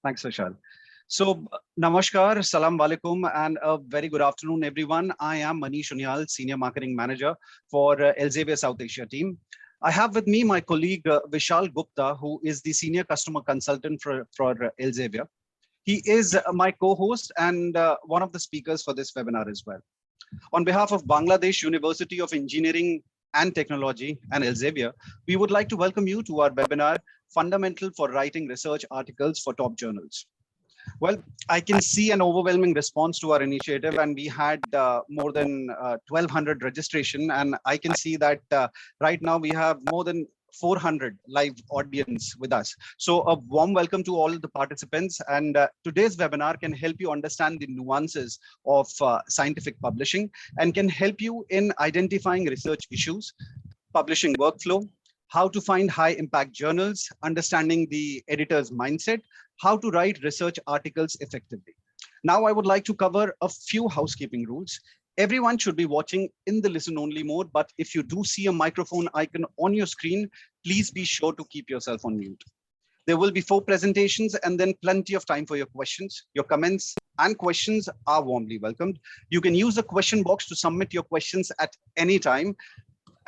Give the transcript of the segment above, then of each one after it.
Thanks, Vishal. So, namaskar, salam alaikum, and a very good afternoon, everyone. I am Manish Unyal, Senior Marketing Manager for Elsevier South Asia team. I have with me my colleague Vishal Gupta, who is the Senior Customer Consultant for Elsevier. He is my co-host and one of the speakers for this webinar as well. On behalf of Bangladesh University of Engineering and Technology and Elsevier, we would like to welcome you to our webinar, Fundamental for Writing Research Articles for Top Journals. Well, I can see an overwhelming response to our initiative, and we had more than 1,200 registration, and I can see that right now we have more than 400 live audience with us. So a warm welcome to all the participants, and today's webinar can help you understand the nuances of scientific publishing and can help you in identifying research issues, publishing workflow, how to find high impact journals, understanding the editor's mindset, how to write research articles effectively. Now, I would like to cover a few housekeeping rules. Everyone should be watching in the listen only mode, but if you do see a microphone icon on your screen, please be sure to keep yourself on mute. There will be 4 presentations and then plenty of time for your questions. Your comments and questions are warmly welcomed. You can use the question box to submit your questions at any time.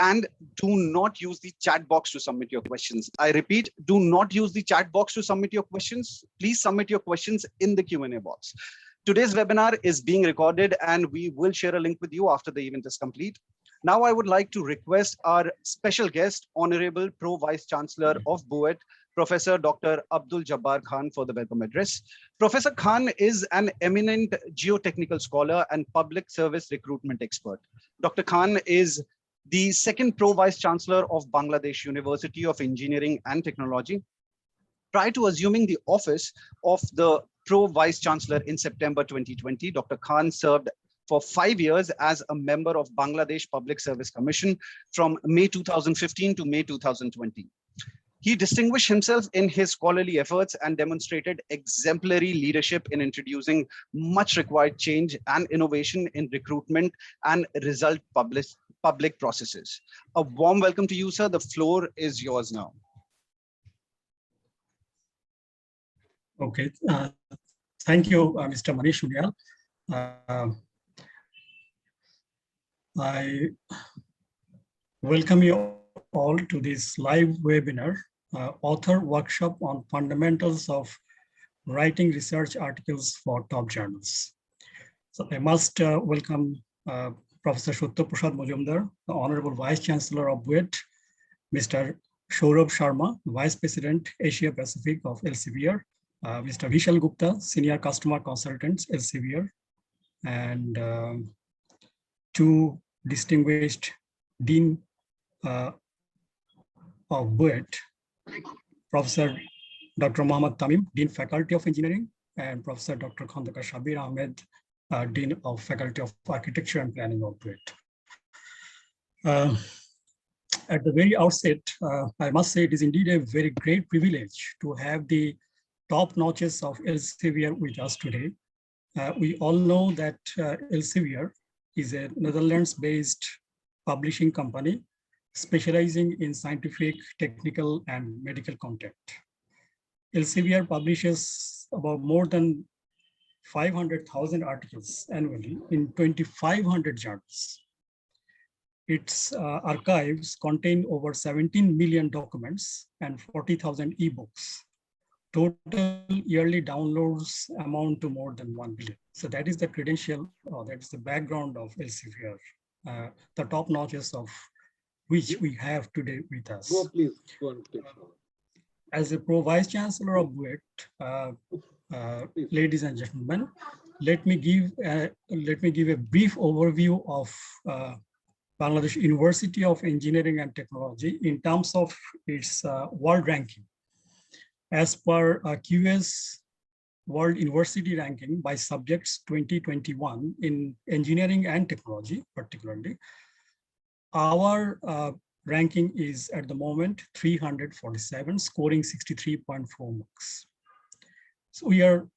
And do not use the chat box to submit your questions. I repeat, do not use the chat box to submit your questions. Please submit your questions in the Q&A box. Today's webinar is being recorded and we will share a link with you after the event is complete. Now I would like to request our special guest, Honorable Pro Vice Chancellor of BUET, Professor Dr. Abdul Jabbar Khan, for the welcome address. Professor Khan is an eminent geotechnical scholar and public service recruitment expert. Dr. Khan is the second Pro Vice Chancellor of Bangladesh University of Engineering and Technology. Prior to assuming the office of the Pro Vice Chancellor in September 2020, Dr. Khan served for 5 years as a member of Bangladesh Public Service Commission from May 2015 to May 2020. He distinguished himself in his scholarly efforts and demonstrated exemplary leadership in introducing much required change and innovation in recruitment and result public processes. A warm welcome to you, sir. The floor is yours now. Okay, thank you, Mr. Manish Unyal. I welcome you all to this live webinar, author workshop on fundamentals of writing research articles for top journals. So I must welcome Professor Satya Prasad Majumdar, the Honorable Vice Chancellor of BUET, Mr. Saurabh Sharma, Vice President, Asia Pacific of Elsevier, Mr. Vishal Gupta, Senior Customer Consultant, Elsevier, and 2 distinguished Dean of BUET, Professor Dr. Mohammad Tamim, Dean Faculty of Engineering, and Professor Dr. Khandakar Shabir Ahmed, Dean of Faculty of Architecture and Planning of BUET. At the very outset, I must say it is indeed a very great privilege to have the top notches of Elsevier with us today. We all know that Elsevier is a Netherlands-based publishing company specializing in scientific, technical, and medical content. Elsevier publishes about more than 500,000 articles annually in 2,500 journals. Its archives contain over 17 million documents and 40,000 ebooks. Total yearly downloads amount to more than 1 billion. So that is the credential, or that is the background of Elsevier, the top notches of which we have today with us. Go, please. Go on, please. As a Pro Vice Chancellor of BUET, ladies and gentlemen, let me give a brief overview of Bangladesh University of Engineering and Technology in terms of its world ranking. As per QS World University Ranking by Subjects 2021 in engineering and technology, particularly, our ranking is at the moment 347, scoring 63.4 marks. So we are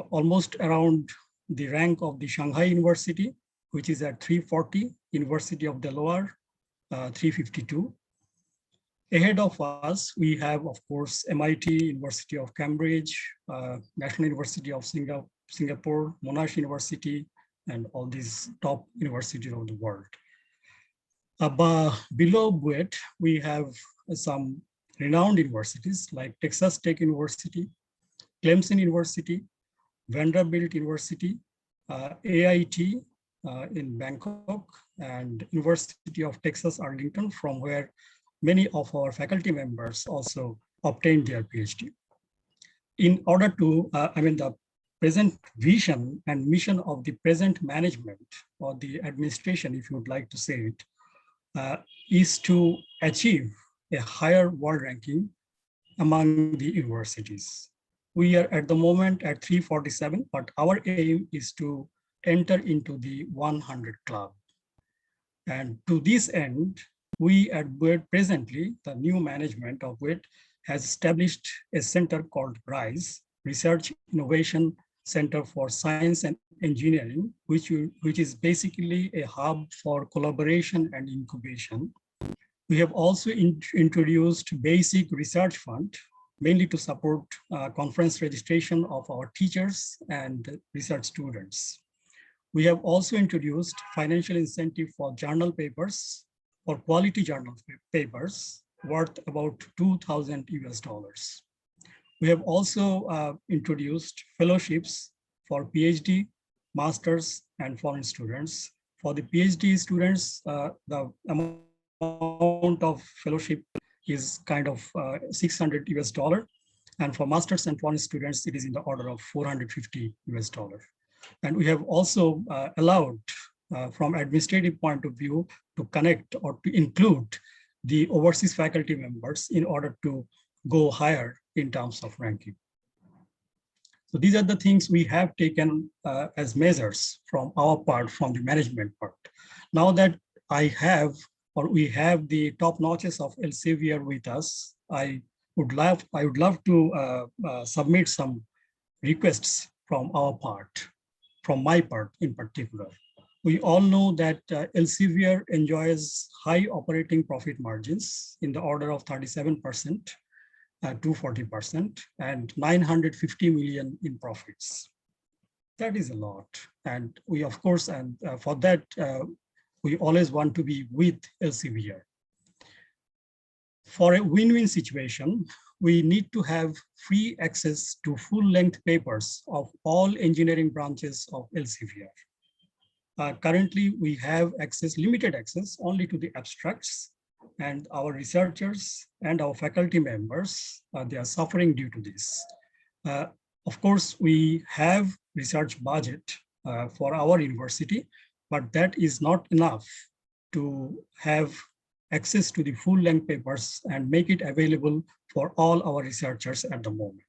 almost around the rank of the Shanghai University, which is at 340, University of Delaware, 352. Ahead of us, we have, of course, MIT, University of Cambridge, National University of Singapore, Monash University, and all these top universities of the world. Below BUET, we have some renowned universities like Texas Tech University, Clemson University, Vanderbilt University, AIT in Bangkok, and University of Texas Arlington, from where many of our faculty members also obtained their PhD. In order to, the present vision and mission of the present management or the administration, if you would like to say it, is to achieve a higher world ranking among the universities. We are at the moment at 347, but our aim is to enter into the 100 club. And to this end, we at BUET presently, the new management of BUET has established a center called RISE, Research Innovation Center for Science and Engineering, which is basically a hub for collaboration and incubation. We have also introduced Basic Research Fund, mainly to support conference registration of our teachers and research students. We have also introduced financial incentive for journal papers, or quality journal papers, worth about 2,000 US dollars. We have also introduced fellowships for PhD, masters, and foreign students. For the PhD students, the amount of fellowship is kind of 600 US dollar. And for masters and foreign students, it is in the order of 450 US dollar. And we have also allowed, from administrative point of view, to connect or to include the overseas faculty members in order to go higher in terms of ranking. So these are the things we have taken as measures from our part, from the management part. Now that we have the top notches of Elsevier with us, I would love to submit some requests from our part, from my part in particular. We all know that Elsevier enjoys high operating profit margins in the order of 37% to 40% and 950 million in profits. That is a lot. And we, of course, and for that, we always want to be with Elsevier. For a win-win situation, we need to have free access to full-length papers of all engineering branches of Elsevier. Currently, we have limited access only to the abstracts, and our researchers and our faculty members, they are suffering due to this. Of course, we have research budget for our university, but that is not enough to have access to the full-length papers and make it available for all our researchers at the moment.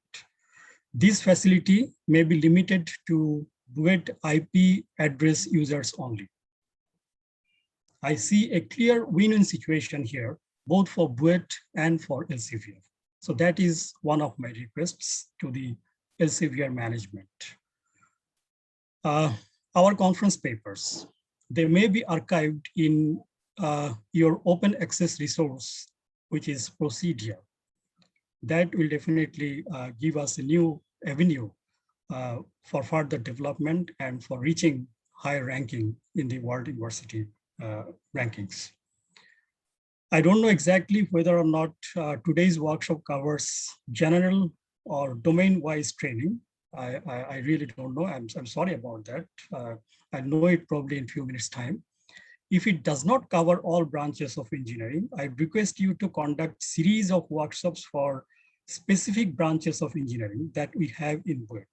This facility may be limited to BUET IP address users only. I see a clear win-win situation here, both for BUET and for Elsevier. So that is one of my requests to the Elsevier management. Our conference papers, they may be archived in your open access resource, which is Procedia. That will definitely give us a new avenue for further development and for reaching higher ranking in the World University rankings. I don't know exactly whether or not today's workshop covers general or domain-wise training. I really don't know. I'm sorry about that. I'll know it probably in a few minutes' time. If it does not cover all branches of engineering, I request you to conduct series of workshops for specific branches of engineering that we have in BUET.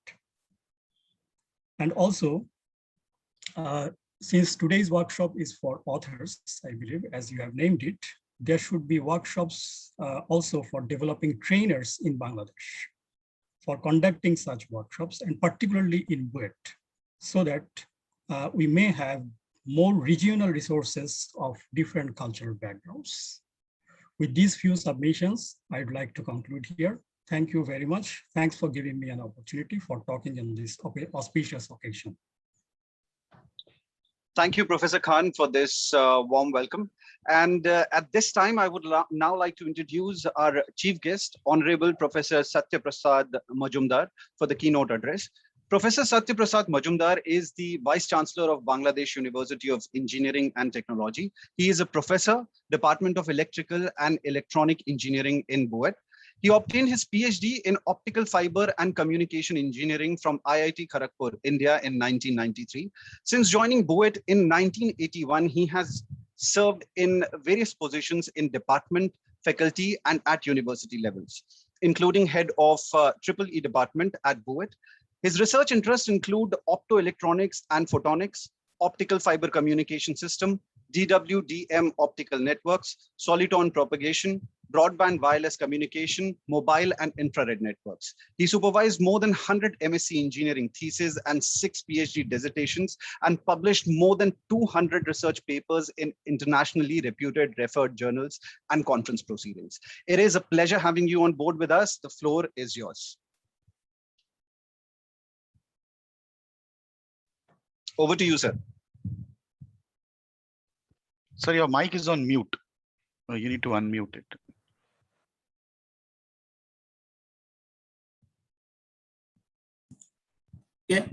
And also, since today's workshop is for authors, I believe, as you have named it, there should be workshops also for developing trainers in Bangladesh for conducting such workshops, and particularly in BUET, so that we may have more regional resources of different cultural backgrounds. With these few submissions, I'd like to conclude here. Thank you very much. Thanks for giving me an opportunity for talking on this auspicious occasion. Thank you, Professor Khan, for this warm welcome. And at this time, I would now like to introduce our chief guest, Honorable Professor Satya Prasad Majumdar, for the keynote address. Professor Satya Prasad Majumdar is the Vice Chancellor of Bangladesh University of Engineering and Technology. He is a professor, Department of Electrical and Electronic Engineering in BUET. He obtained his PhD in Optical Fiber and Communication Engineering from IIT Kharagpur, India in 1993. Since joining BUET in 1981, he has served in various positions in department, faculty, and at university levels, including head of EEE department at BUET. His research interests include optoelectronics and photonics, optical fiber communication system, DWDM optical networks, soliton propagation, broadband wireless communication, mobile and infrared networks. He supervised more than 100 MSc engineering theses and 6 PhD dissertations and published more than 200 research papers in internationally reputed referred journals and conference proceedings. It is a pleasure having you on board with us. The floor is yours. Over to you, sir. Sir, your mic is on mute. You need to unmute it. Yeah.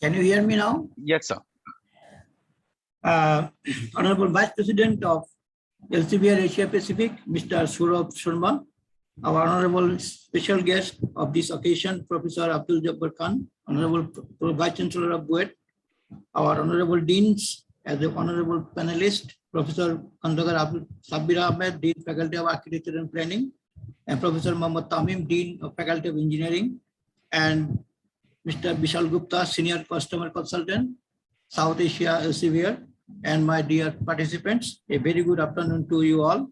Can you hear me now? Yes, sir. Honorable Vice President of Elsevier Asia Pacific, Mr. Saurabh Sharma, our honorable special guest of this occasion, Professor Abdul Jabbar Khan, Honorable Vice Chancellor of BUET, our honorable deans, as the honorable panelist, Professor Khandagar Abdul Sabir Ahmed, Dean Faculty of Architecture and Planning, and Professor Mohammad Tamim, Dean of Faculty of Engineering, and Mr. Vishal Gupta, Senior Customer Consultant, South Asia Elsevier, and my dear participants, a very good afternoon to you all.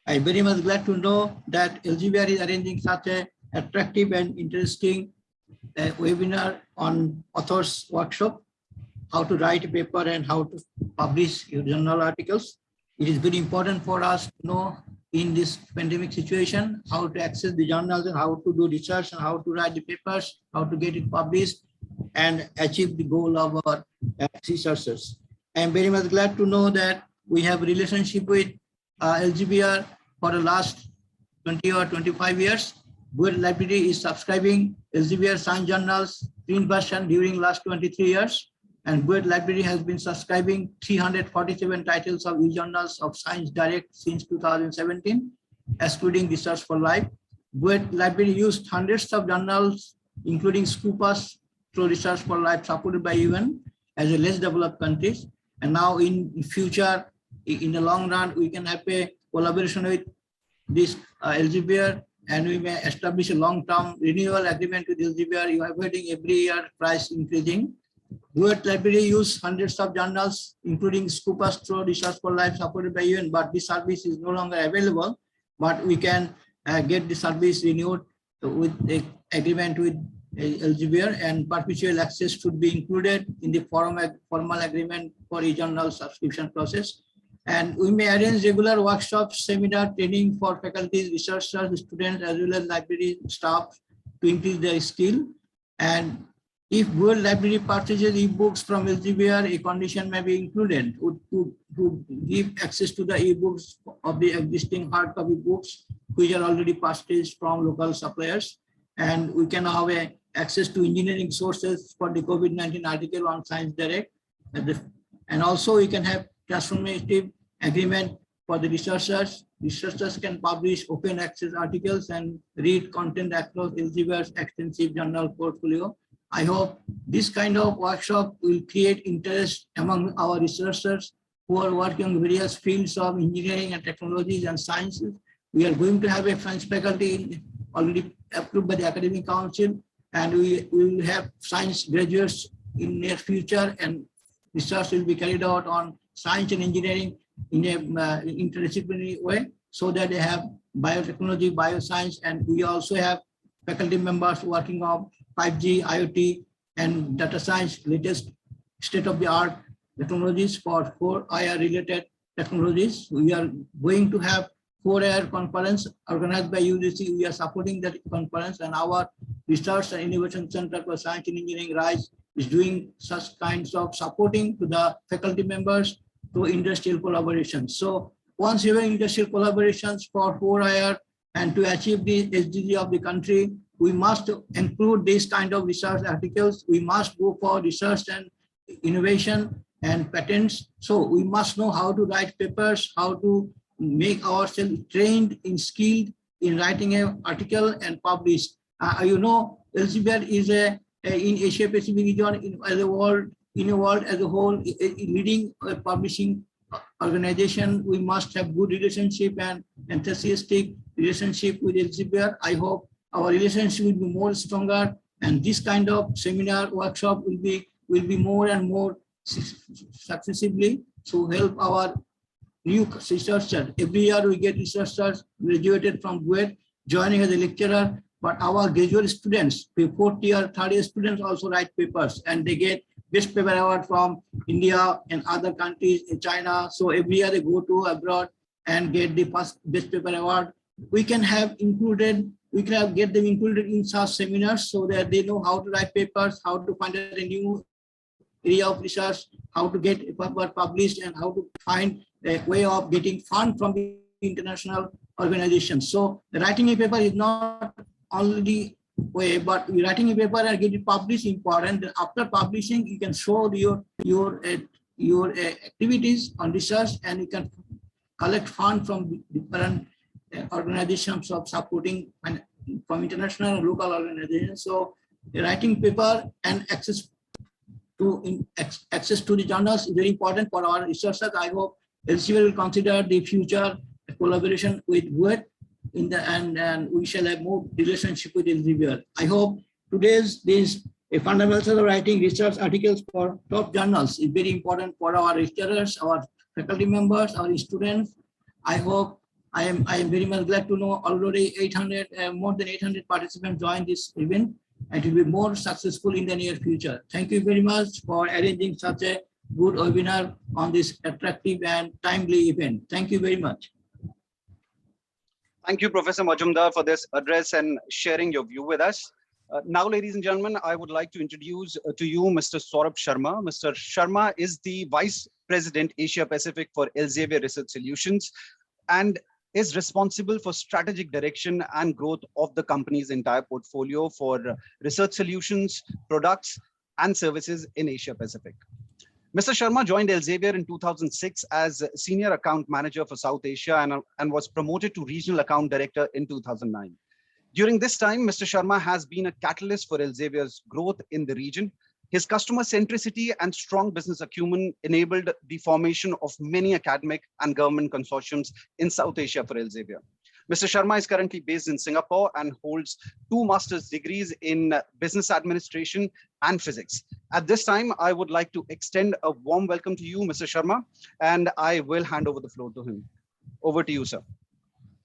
I'm very much glad to know that Elsevier is arranging such an attractive and interesting webinar on authors workshop, how to write a paper and how to publish your journal articles. It is very important for us to know in this pandemic situation, how to access the journals and how to do research and how to write the papers, how to get it published and achieve the goal of our researchers. I am very much glad to know that we have a relationship with Elsevier for the last 20 or 25 years. BUET Library is subscribing Elsevier science journals print version during last 23 years. And BUET Library has been subscribing 347 titles of e-journals of Science Direct since 2017, excluding Research for Life. BUET Library used hundreds of journals, including Scopus through Research for Life, supported by UN as a less developed countries. And now in future, in the long run, we can have a collaboration with this Elsevier, and we may establish a long-term renewal agreement with Elsevier, avoiding every year price increasing. BUET Library use hundreds of journals, including Scopus through Research for Life supported by UN, but this service is no longer available. But we can get the service renewed with the agreement with Elsevier, and perpetual access should be included in the formal agreement for e-journal subscription process. And we may arrange regular workshops, seminar, training for faculties, researchers, students, as well as library staff to increase their skill. And if BUET Library purchases e-books from Elsevier, a condition may be included to give access to the e-books of the existing hard copy books, which are already purchased from local suppliers. And we can have access to engineering sources for the COVID-19 article on Science Direct. And also we can have transformative agreement for the researchers. Researchers can publish open access articles and read content across Elsevier's extensive journal portfolio. I hope this kind of workshop will create interest among our researchers who are working on various fields of engineering and technologies and sciences. We are going to have a science faculty already approved by the Academic Council, and we will have science graduates in near future, and research will be carried out on science and engineering in a interdisciplinary way, so that they have biotechnology, bioscience, and we also have faculty members working on 5G, IoT, and data science, latest state-of-the-art technologies for 4IR related technologies. We are going to have 4IR conference organized by UGC. We are supporting that conference, and our Research and Innovation Center for Science and Engineering, RISE, is doing such kinds of supporting to the faculty members to industrial collaboration. So once you have industrial collaborations for 4IR and to achieve the SDG of the country, we must include this kind of research articles. We must go for research and innovation and patents. So we must know how to write papers, how to make ourselves trained in skilled in writing an article and publish. Elsevier is in Asia Pacific region in a world as a whole, a leading publishing organization. We must have good relationship and enthusiastic relationship with Elsevier. I hope our relationship will be more stronger, and this kind of seminar workshop will be more and more successively to help our new researchers. Every year we get researchers graduated from GUET joining as a lecturer, but our graduate students, fourth year, third year students also write papers, and they get best paper award from India and other countries in China. So every year they go to abroad and get the first best paper award. We can get them included in such seminars so that they know how to write papers, how to find a new area of research, how to get a paper published, and how to find a way of getting fund from the international organizations. So writing a paper is not only way, but writing a paper and get it published important. Then after publishing, you can show your activities on research, and you can collect fund from different organizations of supporting and from international and local organizations. So writing paper and access to the journals is very important for our researchers. I hope Elsevier will consider the future collaboration with GUET and we shall have more relationship with Elsevier. I hope today's a fundamental of writing research articles for top journals is very important for our researchers, our faculty members, our students. I hope I am very much glad to know already more than 800 participants joined this event, and it will be more successful in the near future. Thank you very much for arranging such a good webinar on this attractive and timely event. Thank you very much. Thank you, Professor Majumdar, for this address and sharing your view with us. Now, ladies and gentlemen, I would like to introduce to you Mr. Saurabh Sharma. Mr. Sharma is the Vice President, Asia Pacific for Elsevier Research Solutions, and is responsible for strategic direction and growth of the company's entire portfolio for research solutions, products, and services in Asia Pacific. Mr. Sharma joined Elsevier in 2006 as Senior Account Manager for South Asia and was promoted to Regional Account Director in 2009. During this time, Mr. Sharma has been a catalyst for Elsevier's growth in the region. His customer centricity and strong business acumen enabled the formation of many academic and government consortiums in South Asia for Elsevier. Mr. Sharma is currently based in Singapore and holds 2 master's degrees in business administration and physics. At this time, I would like to extend a warm welcome to you, Mr. Sharma, and I will hand over the floor to him. Over to you, sir.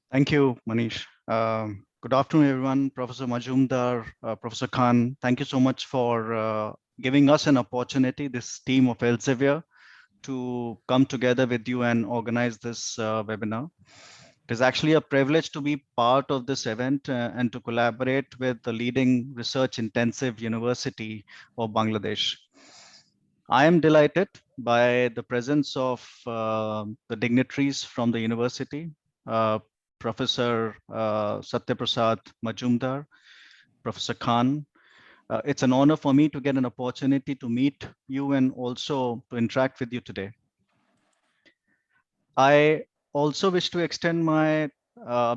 Thank you, Manish. Good afternoon, everyone. Professor Majumdar, Professor Khan, thank you so much for giving us an opportunity, this team of Elsevier, to come together with you and organize this webinar. It is actually a privilege to be part of this event and to collaborate with the leading research-intensive university of Bangladesh. I am delighted by the presence of the dignitaries from the university, Professor Satyaprasad Majumdar, Professor Khan. It's an honor for me to get an opportunity to meet you and also to interact with you today. I also wish to extend my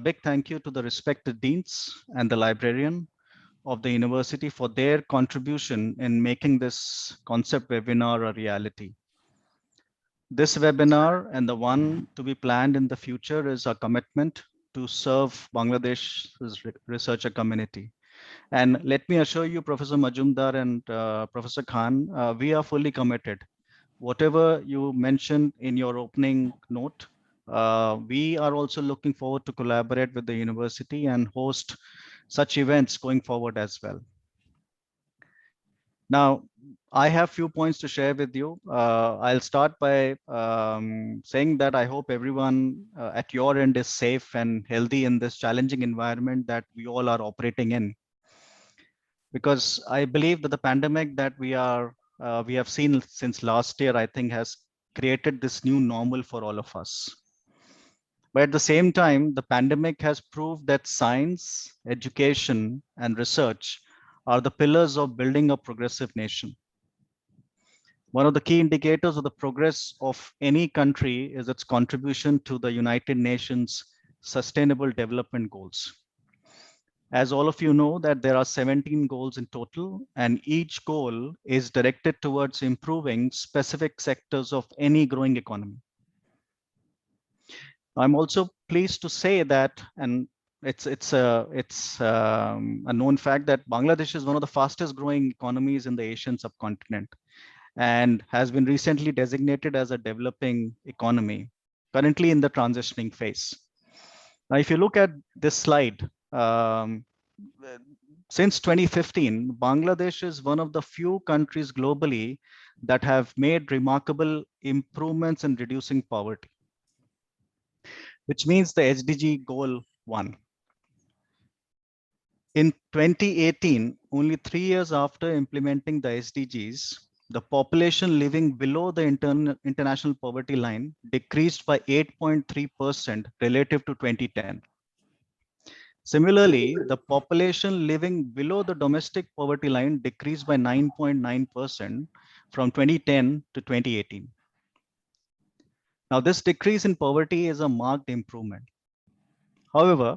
big thank you to the respected deans and the librarian of the university for their contribution in making this concept webinar a reality. This webinar and the one to be planned in the future is a commitment to serve Bangladesh's researcher community. And let me assure you, Professor Majumdar and Professor Khan, we are fully committed. Whatever you mentioned in your opening note, we are also looking forward to collaborate with the university and host such events going forward as well. Now, I have few points to share with you. I'll start by saying that I hope everyone at your end is safe and healthy in this challenging environment that we all are operating in. because I believe that the pandemic that we have seen since last year, I think, has created this new normal for all of us. But at the same time, the pandemic has proved that science, education, and research are the pillars of building a progressive nation. One of the key indicators of the progress of any country is its contribution to the United Nations Sustainable Development Goals. As all of you know, that there are 17 goals in total, and each goal is directed towards improving specific sectors of any growing economy. I'm also pleased to say that, and it's a known fact that Bangladesh is one of the fastest growing economies in the Asian subcontinent and has been recently designated as a developing economy, currently in the transitioning phase. Now, if you look at this slide, since 2015, Bangladesh is one of the few countries globally that have made remarkable improvements in reducing poverty, which means the SDG goal 1. In 2018, only 3 years after implementing the SDGs, the population living below the international poverty line decreased by 8.3% relative to 2010. Similarly, the population living below the domestic poverty line decreased by 9.9% from 2010 to 2018. Now, this decrease in poverty is a marked improvement. However,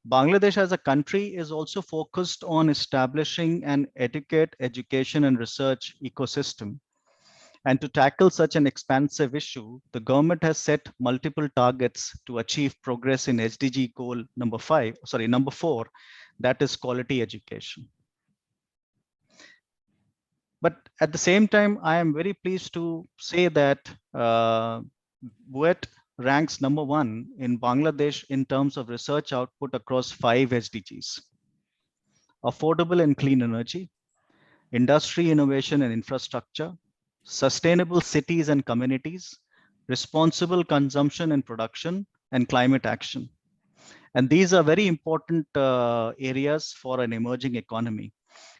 Bangladesh as a country is also focused on establishing an education and research ecosystem. And to tackle such an expansive issue, the government has set multiple targets to achieve progress in SDG goal number 4, that is quality education. But at the same time, I am very pleased to say that BUET ranks number 1 in Bangladesh in terms of research output across 5 SDGs: affordable and clean energy, industry, innovation and infrastructure, sustainable cities and communities, responsible consumption and production, and climate action. And these are very important areas for an emerging economy: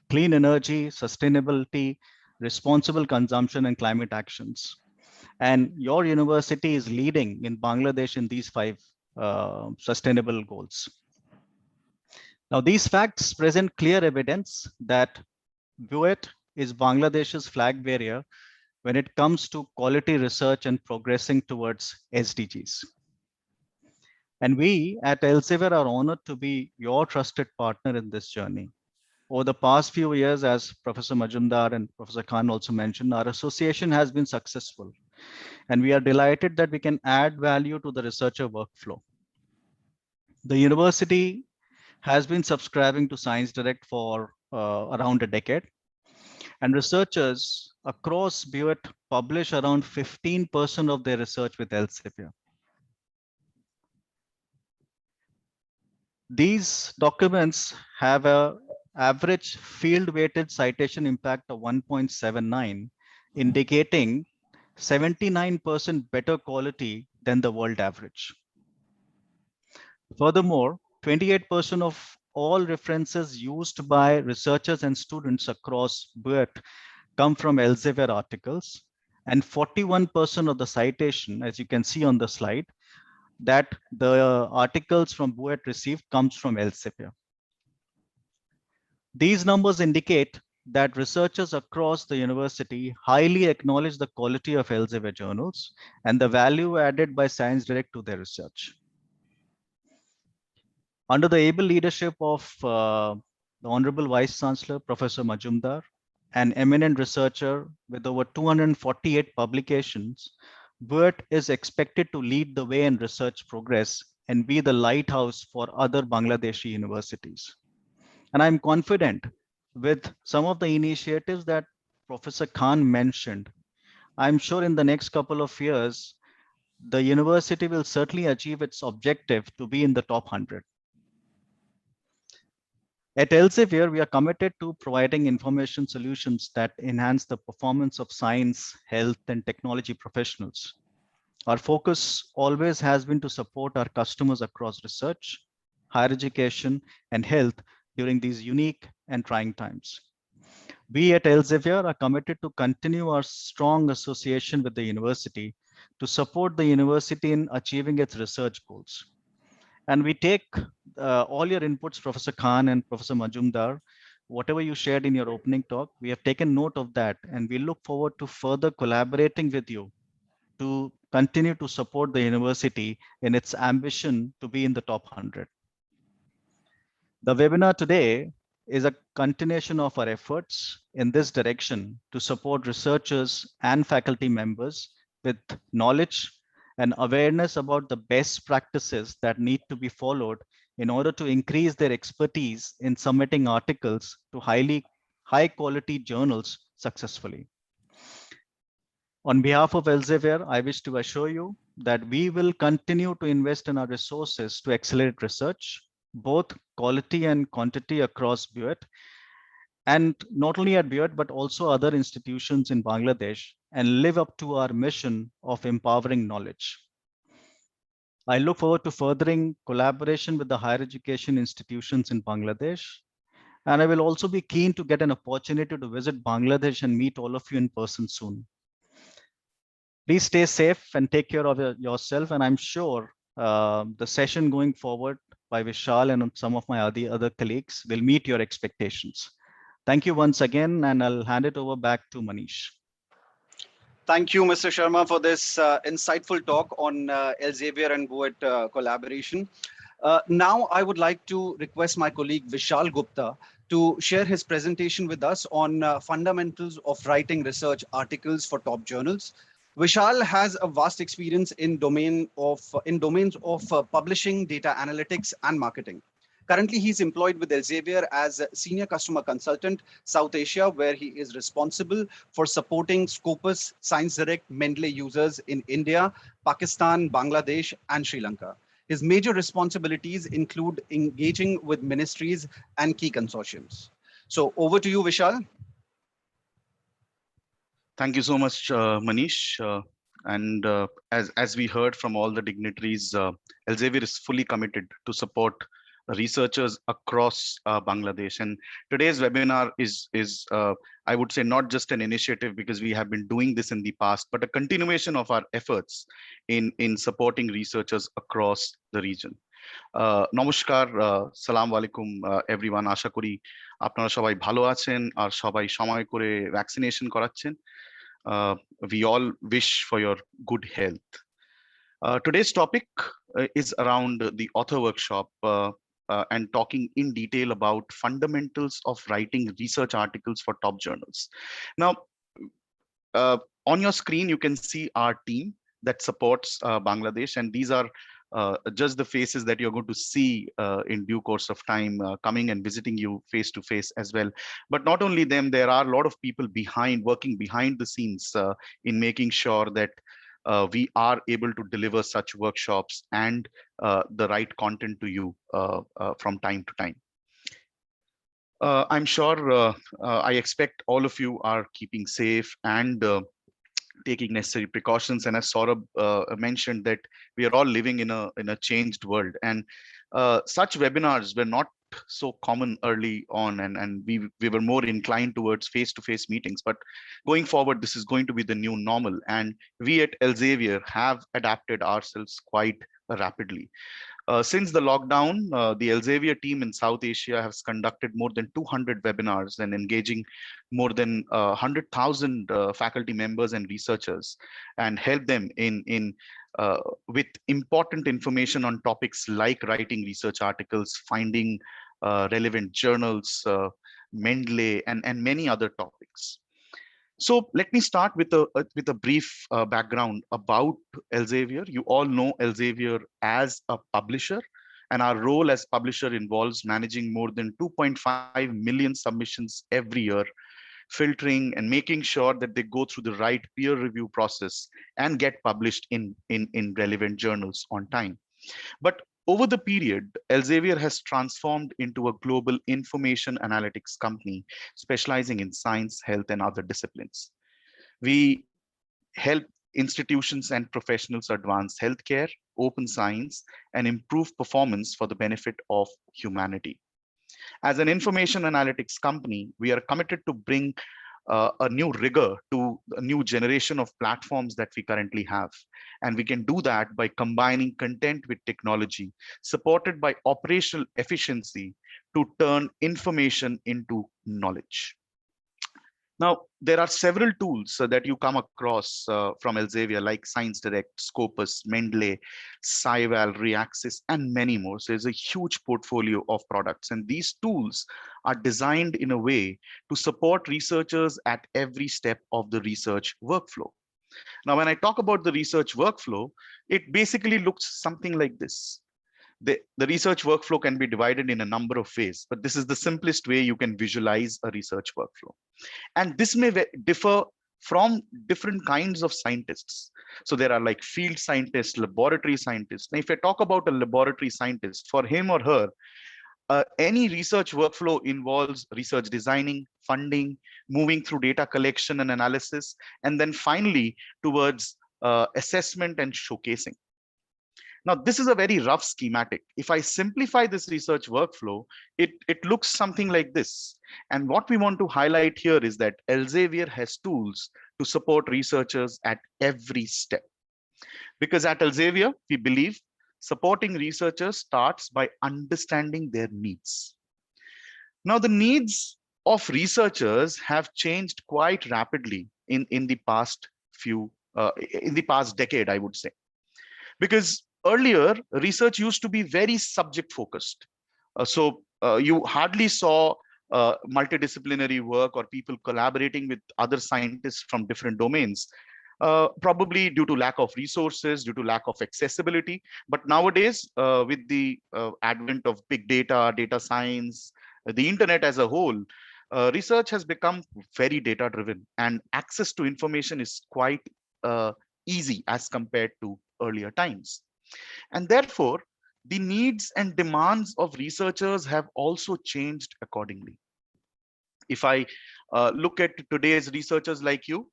clean energy, sustainability, responsible consumption, and climate actions. And your university is leading in Bangladesh in these 5 sustainable goals. Now, these facts present clear evidence that BUET is Bangladesh's flag bearer when it comes to quality research and progressing towards SDGs. And we at Elsevier are honored to be your trusted partner in this journey. Over the past few years, as Professor Majumdar and Professor Khan also mentioned, our association has been successful. And we are delighted that we can add value to the researcher workflow. The university has been subscribing to Science Direct for around a decade. And researchers across BUET publish around 15% of their research with Elsevier. These documents have an average field-weighted citation impact of 1.79, indicating 79% better quality than the world average. Furthermore, 28% of all references used by researchers and students across BUET come from Elsevier articles, and 41% of the citation, as you can see on the slide, that the articles from BUET received comes from Elsevier. These numbers indicate that researchers across the university highly acknowledge the quality of Elsevier journals and the value added by Science Direct to their research. Under the able leadership of the Honorable Vice Chancellor, Professor Majumdar, an eminent researcher with over 248 publications, BUET is expected to lead the way in research progress and be the lighthouse for other Bangladeshi universities. And I'm confident with some of the initiatives that Professor Khan mentioned, I'm sure in the next couple of years, the university will certainly achieve its objective to be in the top 100. At Elsevier, we are committed to providing information solutions that enhance the performance of science, health, and technology professionals. Our focus always has been to support our customers across research, higher education, and health during these unique and trying times. We at Elsevier are committed to continue our strong association with the university to support the university in achieving its research goals. And we take all your inputs, Professor Khan and Professor Majumdar, whatever you shared in your opening talk, we have taken note of that, and we look forward to further collaborating with you to continue to support the university in its ambition to be in the top 100. The webinar today is a continuation of our efforts in this direction to support researchers and faculty members with knowledge and awareness about the best practices that need to be followed in order to increase their expertise in submitting articles to high quality journals successfully. On behalf of Elsevier, I wish to assure you that we will continue to invest in our resources to accelerate research, both quality and quantity across BUET, and not only at BUET, but also other institutions in Bangladesh, and live up to our mission of empowering knowledge. I look forward to furthering collaboration with the higher education institutions in Bangladesh, and I will also be keen to get an opportunity to visit Bangladesh and meet all of you in person soon. Please stay safe and take care of yourself, and I'm sure the session going forward by Vishal and some of my other colleagues will meet your expectations. Thank you once again, and I'll hand it over back to Manish. Thank you, Mr. Sharma, for this insightful talk on Elsevier and BUET collaboration. Now, I would like to request my colleague Vishal Gupta to share his presentation with us on fundamentals of writing research articles for top journals. Vishal has a vast experience in domains of publishing, data analytics, and marketing. Currently, he's employed with Elsevier as a senior customer consultant, South Asia, where he is responsible for supporting Scopus, ScienceDirect, Mendeley users in India, Pakistan, Bangladesh, and Sri Lanka. His major responsibilities include engaging with ministries and key consortiums. So over to you, Vishal. Thank you so much, Manish. As we heard from all the dignitaries, Elsevier is fully committed to support researchers across Bangladesh. And today's webinar is I would say, not just an initiative because we have been doing this in the past, but a continuation of our efforts in supporting researchers across the region. Namaskar, salam alaikum everyone. Asha kori আপনারা সবাই ভালো আছেন আর সবাই সময় করে vaccination করাচ্ছেন. We all wish for your good health. Today's topic is around the author workshop and talking in detail about fundamentals of writing research articles for top journals. Now, on your screen, you can see our team that supports Bangladesh, and these are just the faces that you're going to see in due course of time coming and visiting you face to face as well. But not only them, there are a lot of people working behind the scenes in making sure that we are able to deliver such workshops and the right content to you from time to time. I'm sure I expect all of you are keeping safe and taking necessary precautions. And as Saurabh mentioned, that we are all living in a changed world, and such webinars were not so common early on, and we were more inclined towards face-to-face meetings. But going forward, this is going to be the new normal, and we at Elsevier have adapted ourselves quite rapidly. Since the lockdown, the Elsevier team in South Asia has conducted more than 200 webinars and engaging more than 100,000 faculty members and researchers, and helped them with important information on topics like writing research articles, finding relevant journals, Mendeley, and many other topics. So let me start with a brief background about Elsevier. You all know Elsevier as a publisher, and our role as publisher involves managing more than 2.5 million submissions every year, filtering and making sure that they go through the right peer review process and get published in relevant journals on time. But over the period, Elsevier has transformed into a global information analytics company specializing in science, health, and other disciplines. We help institutions and professionals advance healthcare, open science, and improve performance for the benefit of humanity. As an information analytics company, we are committed to bring a new rigor to a new generation of platforms that we currently have. And we can do that by combining content with technology, supported by operational efficiency to turn information into knowledge. Now, there are several tools that you come across from Elsevier, like ScienceDirect, Scopus, Mendeley, SciVal, Reaxys, and many more. So there's a huge portfolio of products. And these tools are designed in a way to support researchers at every step of the research workflow. Now, when I talk about the research workflow, it basically looks something like this. The research workflow can be divided in a number of ways, but this is the simplest way you can visualize a research workflow. And this may differ from different kinds of scientists. So there are like field scientists, laboratory scientists. Now, if I talk about a laboratory scientist, for him or her, any research workflow involves research designing, funding, moving through data collection and analysis, and then finally towards assessment and showcasing. Now, this is a very rough schematic. If I simplify this research workflow, it looks something like this. And what we want to highlight here is that Elsevier has tools to support researchers at every step. Because at Elsevier, we believe supporting researchers starts by understanding their needs. Now, the needs of researchers have changed quite rapidly in the past decade, I would say. Because earlier, research used to be very subject focused. You hardly saw multidisciplinary work or people collaborating with other scientists from different domains, probably due to lack of resources, due to lack of accessibility. But nowadays, with the advent of big data, data science, the internet as a whole, research has become very data driven, and access to information is quite easy as compared to earlier times. And therefore, the needs and demands of researchers have also changed accordingly. If I look at today's researchers like you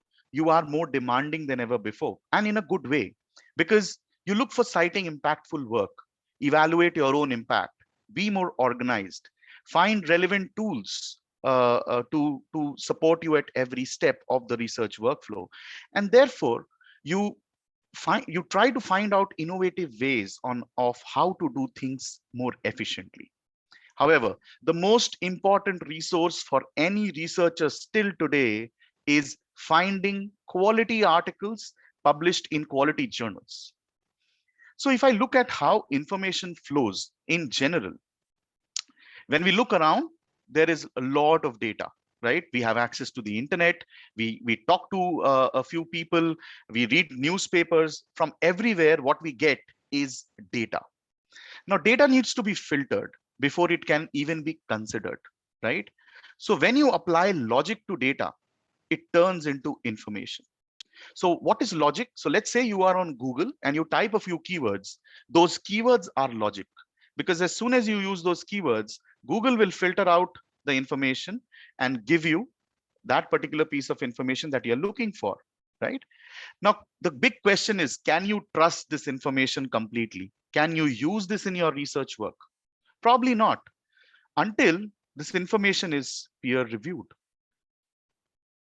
are more demanding than ever before, and in a good way, because you look for citing impactful work, evaluate your own impact, be more organized, find relevant tools to support you at every step of the research workflow. And therefore, you try to find out innovative ways of how to do things more efficiently. However, the most important resource for any researcher still today is finding quality articles published in quality journals. So if I look at how information flows in general, when we look around, there is a lot of data. Right? We have access to the internet. We talk to a few people. We read newspapers. From everywhere, what we get is data. Now, data needs to be filtered before it can even be considered, right? So when you apply logic to data, it turns into information. So what is logic? So let's say you are on Google and you type a few keywords. Those keywords are logic, because as soon as you use those keywords, Google will filter out the information and give you that particular piece of information that you're looking for, right? Now, the big question is, can you trust this information completely? Can you use this in your research work? Probably not, until this information is peer reviewed.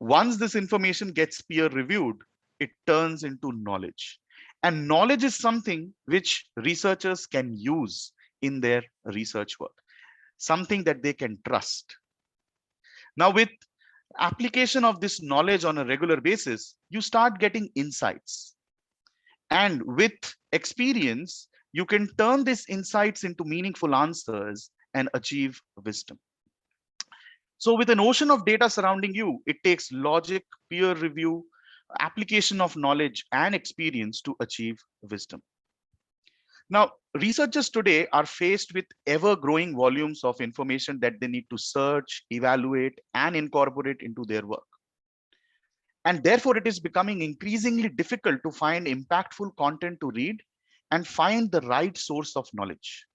Once this information gets peer reviewed, it turns into knowledge. And knowledge is something which researchers can use in their research work, something that they can trust. Now, with application of this knowledge on a regular basis, you start getting insights. And with experience, you can turn these insights into meaningful answers and achieve wisdom. So with an ocean of data surrounding you, it takes logic, peer review, application of knowledge and experience to achieve wisdom. Now, researchers today are faced with ever-growing volumes of information that they need to search, evaluate, and incorporate into their work. And therefore, it is becoming increasingly difficult to find impactful content to read and find the right source of knowledge.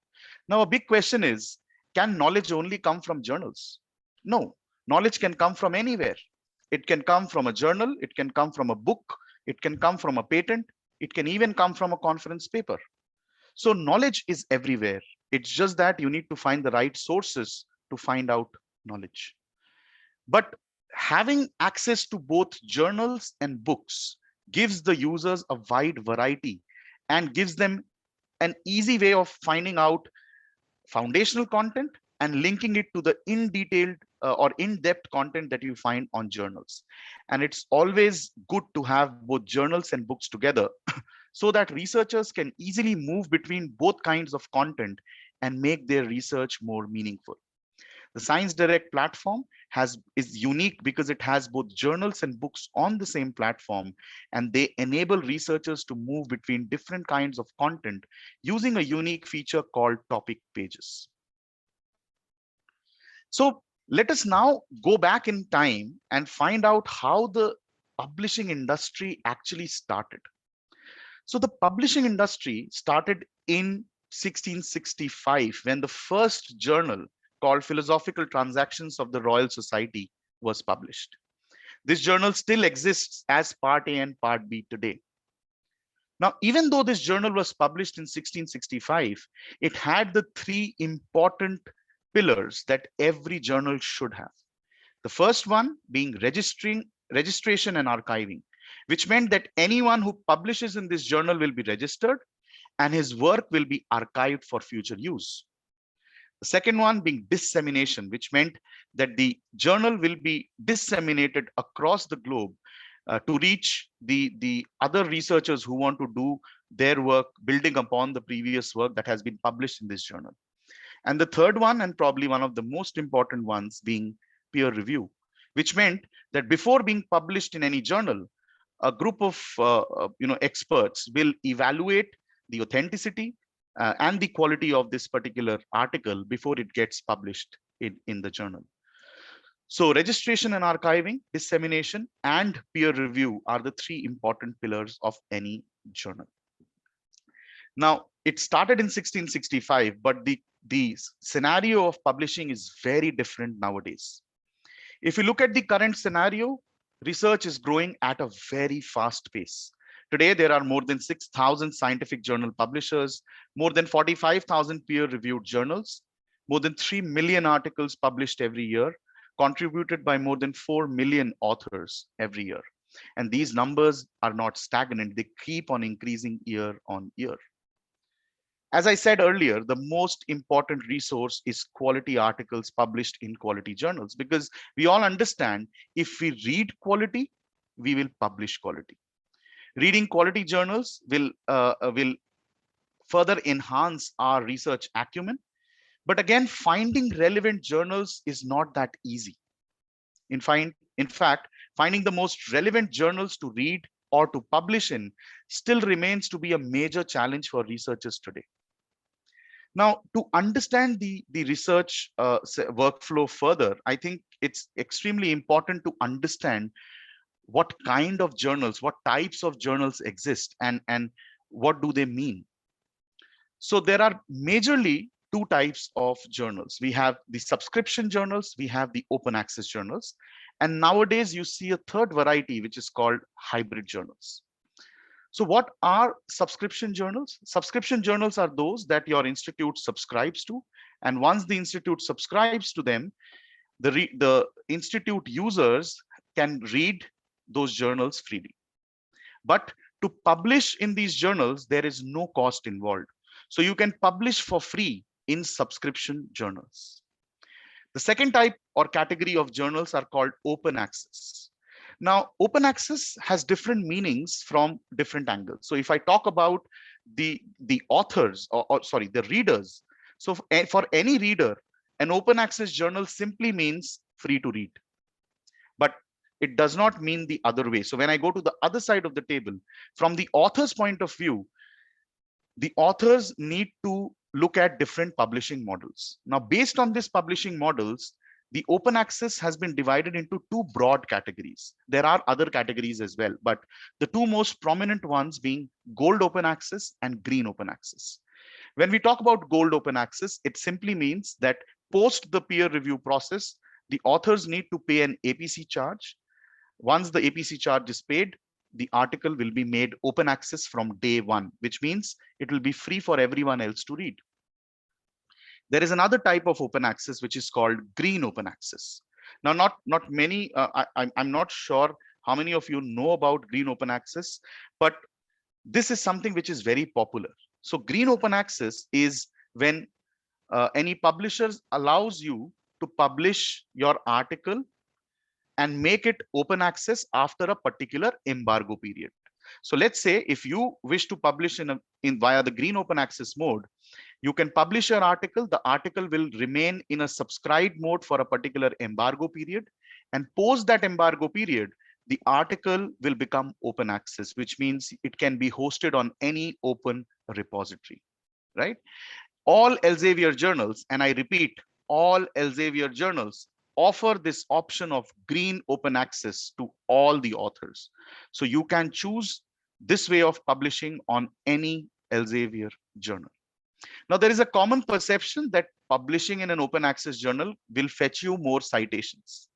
Now, a big question is, can knowledge only come from journals? No, knowledge can come from anywhere. It can come from a journal, it can come from a book, it can come from a patent, it can even come from a conference paper. So knowledge is everywhere. It's just that you need to find the right sources to find out knowledge. But having access to both journals and books gives the users a wide variety and gives them an easy way of finding out foundational content and linking it to the in-depth content that you find on journals. And it's always good to have both journals and books together so that researchers can easily move between both kinds of content and make their research more meaningful. The Science Direct platform is unique because it has both journals and books on the same platform, and they enable researchers to move between different kinds of content using a unique feature called topic pages. So let us now go back in time and find out how the publishing industry actually started. So the publishing industry started in 1665 when the first journal called Philosophical Transactions of the Royal Society was published. This journal still exists as Part A and Part B today. Now, even though this journal was published in 1665, it had the three important pillars that every journal should have. The first one being registration and archiving, which meant that anyone who publishes in this journal will be registered and his work will be archived for future use. The second one being dissemination, which meant that the journal will be disseminated across the globe to reach the other researchers who want to do their work building upon the previous work that has been published in this journal. And the third one, and probably one of the most important ones, being peer review, which meant that before being published in any journal, a group of experts will evaluate the authenticity and the quality of this particular article before it gets published in the journal. So registration and archiving, dissemination, and peer review are the three important pillars of any journal. Now, it started in 1665, but the scenario of publishing is very different nowadays. If you look at the current scenario, research is growing at a very fast pace. Today, there are more than 6,000 scientific journal publishers, more than 45,000 peer-reviewed journals, more than 3 million articles published every year, contributed by more than 4 million authors every year. And these numbers are not stagnant, they keep on increasing year on year. As I said earlier, the most important resource is quality articles published in quality journals, because we all understand if we read quality, we will publish quality. Reading quality journals will further enhance our research acumen. But again, finding relevant journals is not that easy. In fact, finding the most relevant journals to read or to publish in still remains to be a major challenge for researchers today. Now, to understand the research workflow further, I think it's extremely important to understand what kind of journals, what types of journals exist, and what do they mean. So there are majorly two types of journals. We have the subscription journals, we have the open access journals. And nowadays you see a third variety, which is called hybrid journals. So what are subscription journals? Subscription journals are those that your institute subscribes to. And once the institute subscribes to them, the institute users can read those journals freely. But to publish in these journals, there is no cost involved. So you can publish for free in subscription journals. The second type or category of journals are called open access. Now, open access has different meanings from different angles. So if I talk about the authors, or sorry, the readers. So for any reader, an open access journal simply means free to read. But it does not mean the other way. So when I go to the other side of the table, from the author's point of view, the authors need to look at different publishing models. Now, based on these publishing models, the open access has been divided into two broad categories. There are other categories as well, but the two most prominent ones being gold open access and green open access. When we talk about gold open access, it simply means that post the peer review process, the authors need to pay an APC charge. Once the APC charge is paid, the article will be made open access from day one, which means it will be free for everyone else to read. There is another type of open access, which is called green open access. Now, not many, I'm not sure how many of you know about green open access, but this is something which is very popular. So green open access is when any publishers allows you to publish your article and make it open access after a particular embargo period. So let's say if you wish to publish in via the green open access mode, you can publish your article. The article will remain in a subscribed mode for a particular embargo period, and post that embargo period, the article will become open access, which means it can be hosted on any open repository, right? All Elsevier journals, and I repeat, all Elsevier journals offer this option of green open access to all the authors. So you can choose this way of publishing on any Elsevier journal. Now, there is a common perception that publishing in an open access journal will fetch you more citations.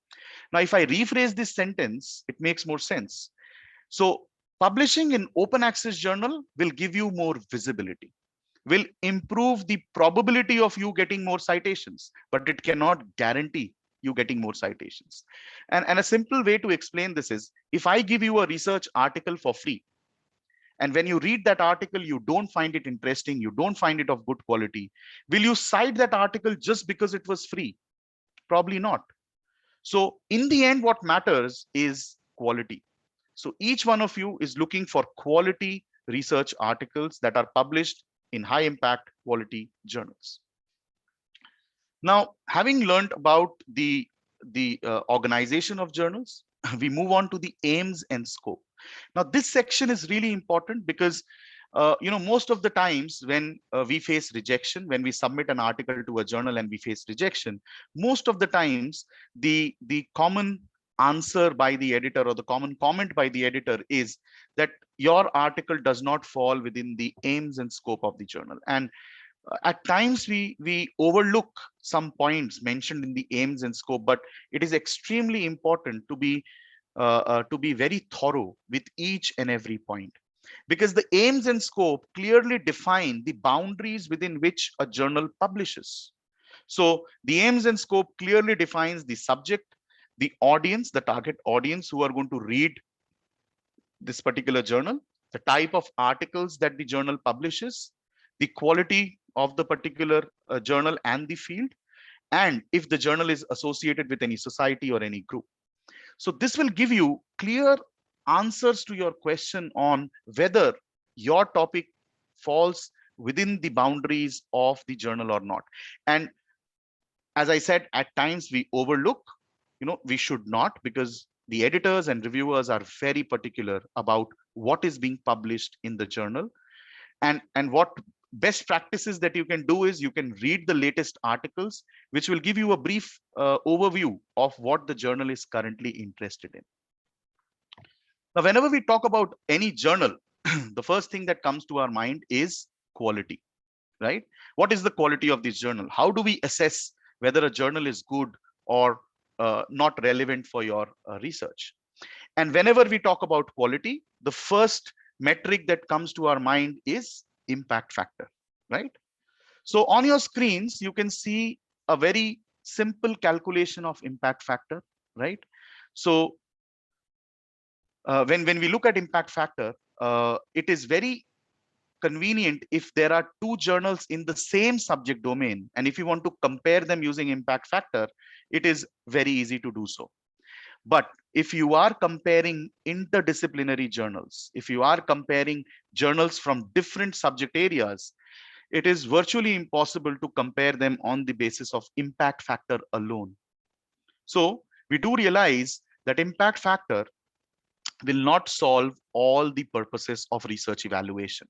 Now, if I rephrase this sentence, it makes more sense. So publishing in open access journal will give you more visibility, will improve the probability of you getting more citations, but it cannot guarantee you getting more citations. And a simple way to explain this is, if I give you a research article for free, and when you read that article, you don't find it interesting, you don't find it of good quality, will you cite that article just because it was free? Probably not. So in the end, what matters is quality. So each one of you is looking for quality research articles that are published in high impact quality journals. Now, having learned about the organization of journals, we move on to the aims and scope. Now, this section is really important because most of the times when we face rejection, when we submit an article to a journal and we face rejection, most of the times the common answer by the editor or the common comment by the editor is that your article does not fall within the aims and scope of the journal. And at times we overlook some points mentioned in the aims and scope, but it is extremely important to be very thorough with each and every point, because the aims and scope clearly define the boundaries within which a journal publishes. So the aims and scope clearly defines the subject, the audience, the target audience who are going to read this particular journal, the type of articles that the journal publishes, the quality of the particular journal and the field, and if the journal is associated with any society or any group. So this will give you clear answers to your question on whether your topic falls within the boundaries of the journal or not. And as I said, at times we overlook, we should not, because the editors and reviewers are very particular about what is being published in the journal. And what best practices that you can do is you can read the latest articles, which will give you a brief overview of what the journal is currently interested in. Now, whenever we talk about any journal, the first thing that comes to our mind is quality, right? What is the quality of this journal? How do we assess whether a journal is good or not relevant for your research? And whenever we talk about quality, the first metric that comes to our mind is impact factor, right? So on your screens, you can see a very simple calculation of impact factor, right? So when we look at impact factor, it is very convenient if there are two journals in the same subject domain, and if you want to compare them using impact factor, it is very easy to do so. But if you are comparing interdisciplinary journals, if you are comparing journals from different subject areas, it is virtually impossible to compare them on the basis of impact factor alone. So we do realize that impact factor will not solve all the purposes of research evaluation.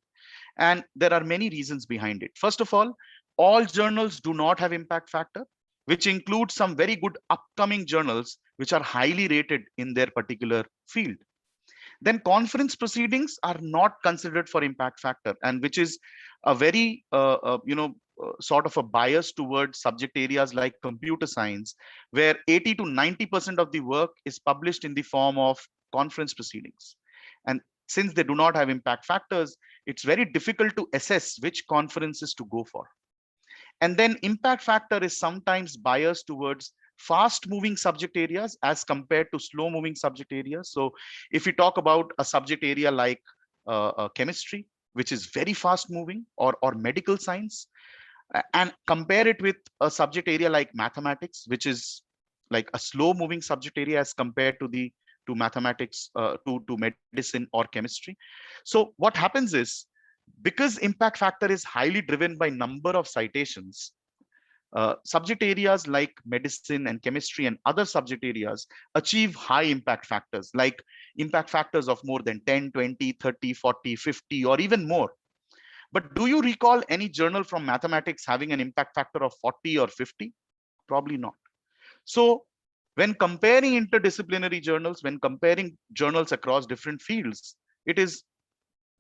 And there are many reasons behind it. First of all journals do not have impact factor, which includes some very good upcoming journals which are highly rated in their particular field. Then conference proceedings are not considered for impact factor, and which is a very sort of a bias towards subject areas like computer science, where 80 to 90% of the work is published in the form of conference proceedings. And since they do not have impact factors, it's very difficult to assess which conferences to go for. And then impact factor is sometimes biased towards fast moving subject areas as compared to slow moving subject areas. So if we talk about a subject area like chemistry, which is very fast moving, or medical science, and compare it with a subject area like mathematics, which is like a slow moving subject area as compared to the to mathematics, to medicine or chemistry. So what happens is, because impact factor is highly driven by number of citations, subject areas like medicine and chemistry and other subject areas achieve high impact factors, like impact factors of more than 10, 20, 30, 40, 50, or even more. But do you recall any journal from mathematics having an impact factor of 40 or 50? Probably not. So when comparing interdisciplinary journals, when comparing journals across different fields, it is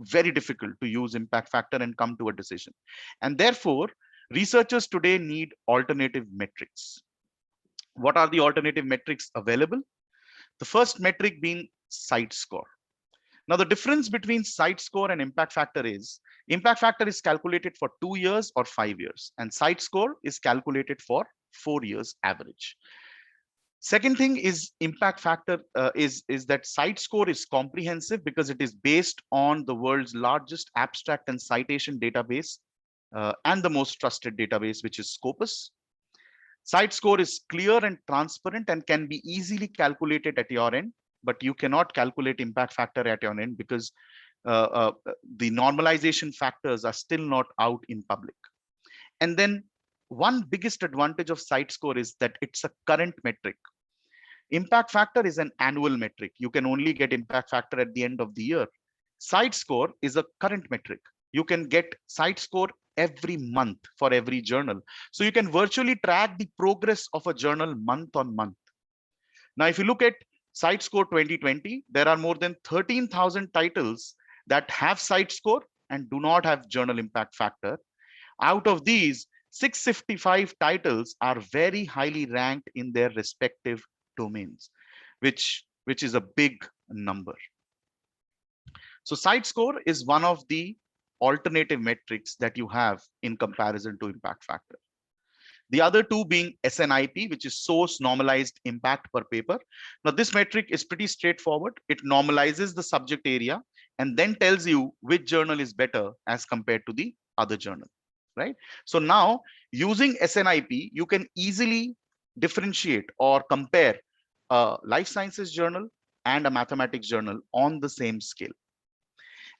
very difficult to use impact factor and come to a decision. And therefore, researchers today need alternative metrics. What are the alternative metrics available? The first metric being site score. Now, the difference between site score and impact factor is calculated for 2 years or 5 years, and site score is calculated for 4 years average. Second thing is impact factor is that site score is comprehensive because it is based on the world's largest abstract and citation database and the most trusted database, which is Scopus. Site score is clear and transparent and can be easily calculated at your end, but you cannot calculate impact factor at your end because the normalization factors are still not out in public. And then one biggest advantage of site score is that it's a current metric. Impact factor is an annual metric. You can only get impact factor at the end of the year. Site score is a current metric. You can get site score every month for every journal. So you can virtually track the progress of a journal month on month. Now, if you look at site score 2020, there are more than 13,000 titles that have site score and do not have journal impact factor. Out of these, 655 titles are very highly ranked in their respective domains, which is a big number. So site score is one of the alternative metrics that you have in comparison to impact factor. The other two being SNIP, which is source normalized impact per paper. Now, this metric is pretty straightforward. It normalizes the subject area and then tells you which journal is better as compared to the other journal, right? So now, using SNIP, you can easily differentiate or compare a life sciences journal and a mathematics journal on the same scale.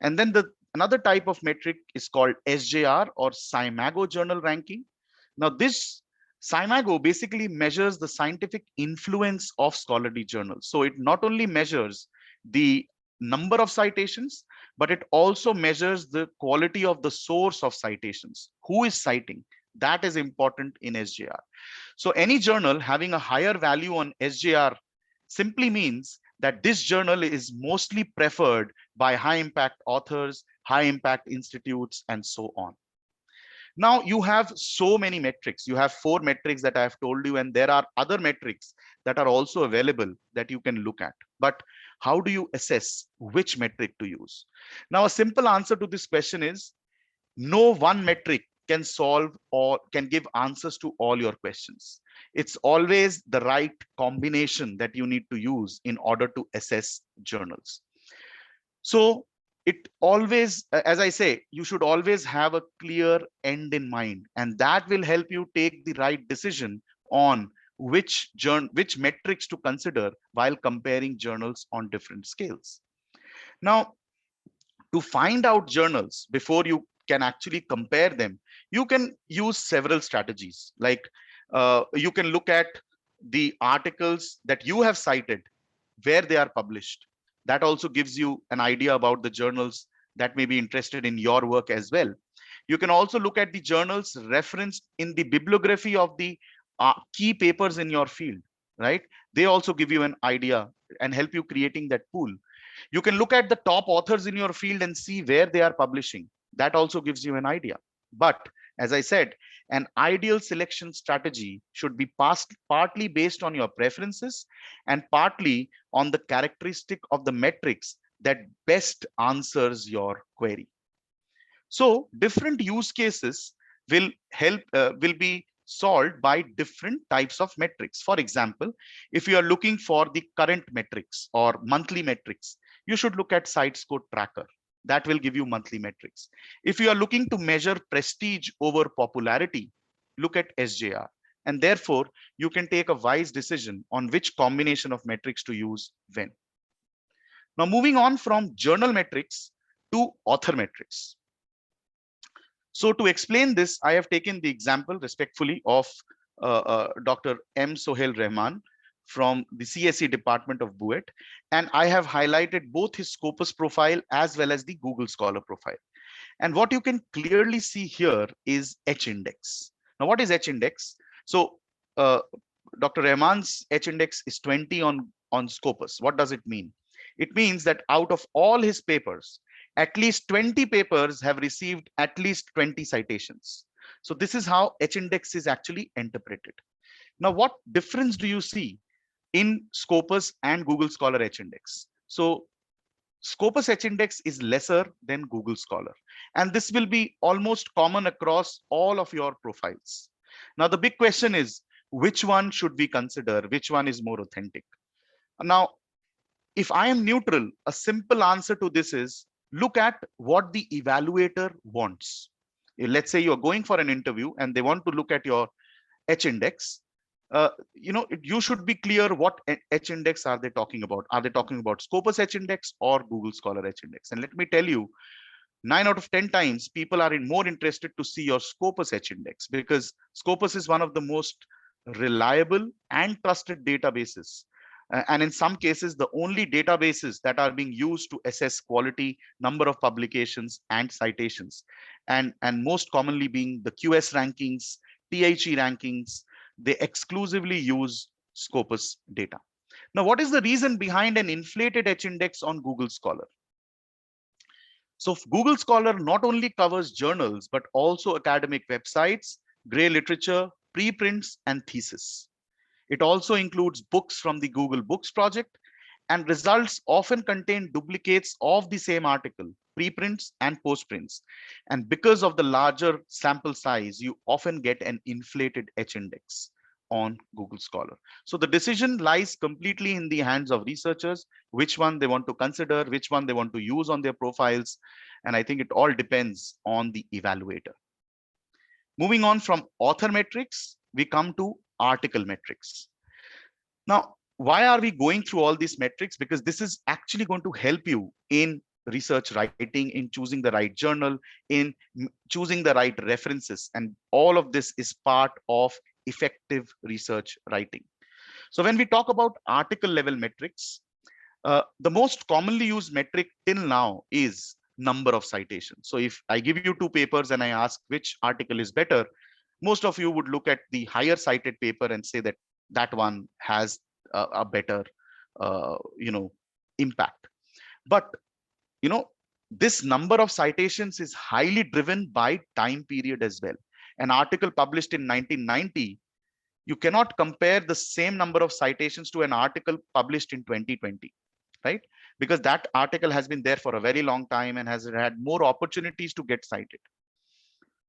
And then another type of metric is called SJR, or SCImago journal ranking. Now, this SCImago basically measures the scientific influence of scholarly journals. So it not only measures the number of citations, but it also measures the quality of the source of citations. Who is citing? That is important in SJR. So any journal having a higher value on SJR simply means that this journal is mostly preferred by high impact authors, high impact institutes, and so on. Now you have so many metrics. You have 4 metrics that I have told you, and there are other metrics that are also available that you can look at. But how do you assess which metric to use? Now, a simple answer to this question is no one metric can solve or can give answers to all your questions. It's always the right combination that you need to use in order to assess journals. So it always, as I say, you should always have a clear end in mind, and that will help you take the right decision on which metrics to consider while comparing journals on different scales. Now, to find out journals before you can actually compare them, you can use several strategies. Like you can look at the articles that you have cited, where they are published. That also gives you an idea about the journals that may be interested in your work as well. You can also look at the journals referenced in the bibliography of the key papers in your field, right? They also give you an idea and help you creating that pool. You can look at the top authors in your field and see where they are publishing. That also gives you an idea. But as I said, an ideal selection strategy should be partly based on your preferences and partly on the characteristic of the metrics that best answers your query. So different use cases will be solved by different types of metrics. For example, if you are looking for the current metrics or monthly metrics, you should look at site score tracker. That will give you monthly metrics. If you are looking to measure prestige over popularity, look at SJR. And therefore, you can take a wise decision on which combination of metrics to use when. Now, moving on from journal metrics to author metrics. So to explain this, I have taken the example respectfully of Dr. M. Sohail Rahman from the CSE department of BUET. And I have highlighted both his Scopus profile as well as the Google Scholar profile. And what you can clearly see here is H-index. Now, what is H-index? So Dr. Rahman's H-index is 20 on Scopus. What does it mean? It means that out of all his papers, at least 20 papers have received at least 20 citations. So this is how H-index is actually interpreted. Now, what difference do you see in Scopus and Google Scholar H-index? So Scopus H-index is lesser than Google Scholar, and this will be almost common across all of your profiles. Now, the big question is, which one should we consider? Which one is more authentic? Now, if I am neutral, a simple answer to this is look at what the evaluator wants. Let's say you're going for an interview and they want to look at your H-index. You should be clear what H-index are they talking about. Are they talking about Scopus H-index or Google Scholar H-index? And let me tell you, 9 out of 10 times, people are more interested to see your Scopus H-index, because Scopus is one of the most reliable and trusted databases. And in some cases, the only databases that are being used to assess quality, number of publications, and citations. And most commonly being the QS rankings, THE rankings, they exclusively use Scopus data. Now, what is the reason behind an inflated H-index on Google Scholar? So Google Scholar not only covers journals, but also academic websites, gray literature, preprints, and thesis. It also includes books from the Google Books project, and results often contain duplicates of the same article, preprints and postprints. And because of the larger sample size, you often get an inflated H-index on Google Scholar. So the decision lies completely in the hands of researchers, which one they want to consider, which one they want to use on their profiles. And I think it all depends on the evaluator. Moving on from author metrics, we come to article metrics. Now, why are we going through all these metrics? Because this is actually going to help you in research writing, in choosing the right journal, in choosing the right references. And all of this is part of effective research writing. So when we talk about article level metrics, the most commonly used metric till now is number of citations. So if I give you 2 papers and I ask which article is better, most of you would look at the higher cited paper and say that that one has a better impact. But this number of citations is highly driven by time period as well. An article published in 1990, you cannot compare the same number of citations to an article published in 2020, right? Because that article has been there for a very long time and has had more opportunities to get cited.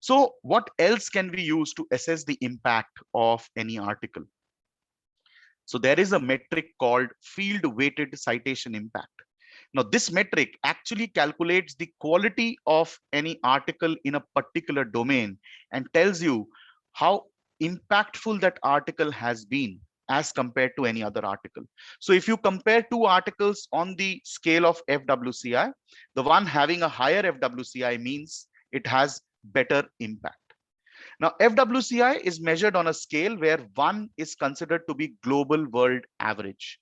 So what else can we use to assess the impact of any article? So there is a metric called field weighted citation impact. Now, this metric actually calculates the quality of any article in a particular domain and tells you how impactful that article has been as compared to any other article. So if you compare 2 articles on the scale of FWCI, the one having a higher FWCI means it has better impact. Now, FWCI is measured on a scale where 1 is considered to be global world average.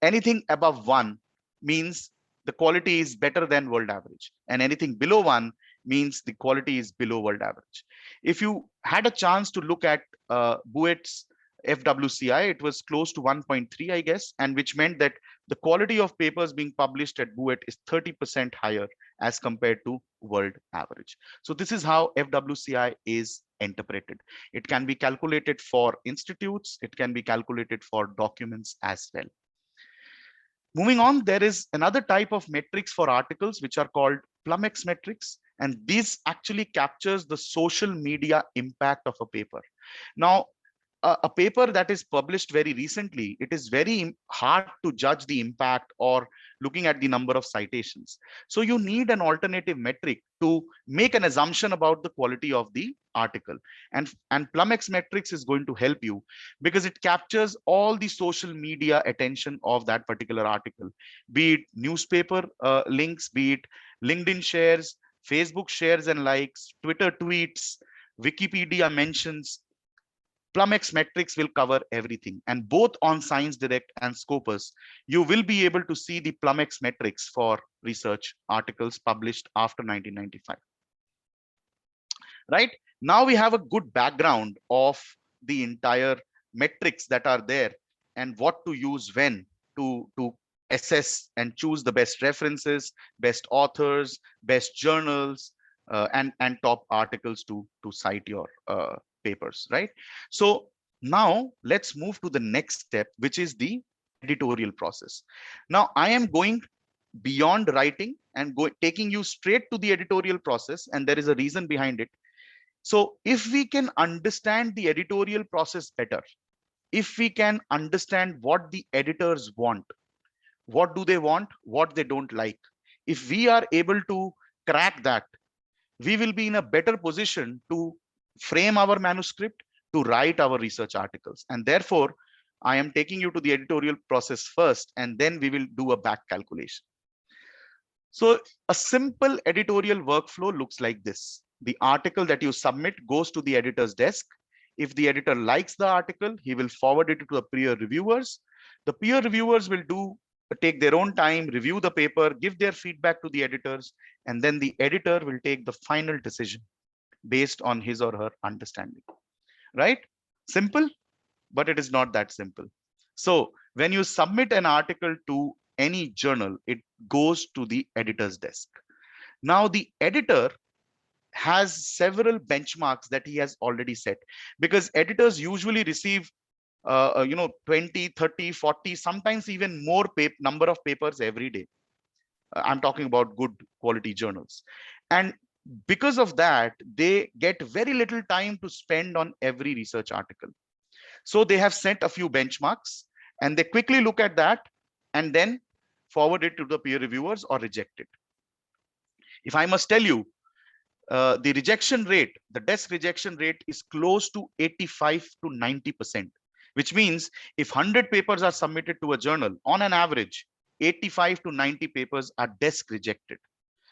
Anything above 1 means the quality is better than world average, and anything below 1 means the quality is below world average. If you had a chance to look at BUET's FWCI, it was close to 1.3, I guess, and which meant that the quality of papers being published at BUET is 30% higher as compared to world average. So this is how FWCI is interpreted. It can be calculated for institutes, it can be calculated for documents as well. Moving on, there is another type of metrics for articles which are called Plumex metrics, And this actually captures the social media impact of a paper. Now, a paper that is published very recently, it is very hard to judge the impact or looking at the number of citations. So you need an alternative metric to make an assumption about the quality of the article. And Plumex metrics is going to help you because it captures all the social media attention of that particular article, be it newspaper links, be it LinkedIn shares, Facebook shares and likes, Twitter tweets, Wikipedia mentions. Plumex metrics will cover everything, and both on Science Direct and Scopus, you will be able to see the Plumex metrics for research articles published after 1995. Right now, we have a good background of the entire metrics that are there and what to use when to assess and choose the best references, best authors, best journals, and top articles to cite your papers, right? So now let's move to the next step, which is the editorial process. Now I am going beyond writing and taking you straight to the editorial process, and there is a reason behind it. So if we can understand the editorial process better, if we can understand what the editors want, what do they want, what they don't like, if we are able to crack that, we will be in a better position to frame our manuscript, to write our research articles. And therefore, I am taking you to the editorial process first, and then we will do a back calculation. So a simple editorial workflow looks like this. The article that you submit goes to the editor's desk. If the editor likes the article, he will forward it to the peer reviewers. The peer reviewers will take their own time, review the paper, give their feedback to the editors, and then the editor will take the final decision based on his or her understanding. Right? Simple, but it is not that simple. So when you submit an article to any journal, it goes to the editor's desk. Now the editor has several benchmarks that he has already set, because editors usually receive 20, 30, 40, sometimes even more number of papers every day. I'm talking about good quality journals. And because of that, they get very little time to spend on every research article. So they have set a few benchmarks and they quickly look at that and then forward it to the peer reviewers or reject it. If I must tell you, the rejection rate, the desk rejection rate is close to 85 to 90%, which means if 100 papers are submitted to a journal, on an average, 85 to 90 papers are desk rejected.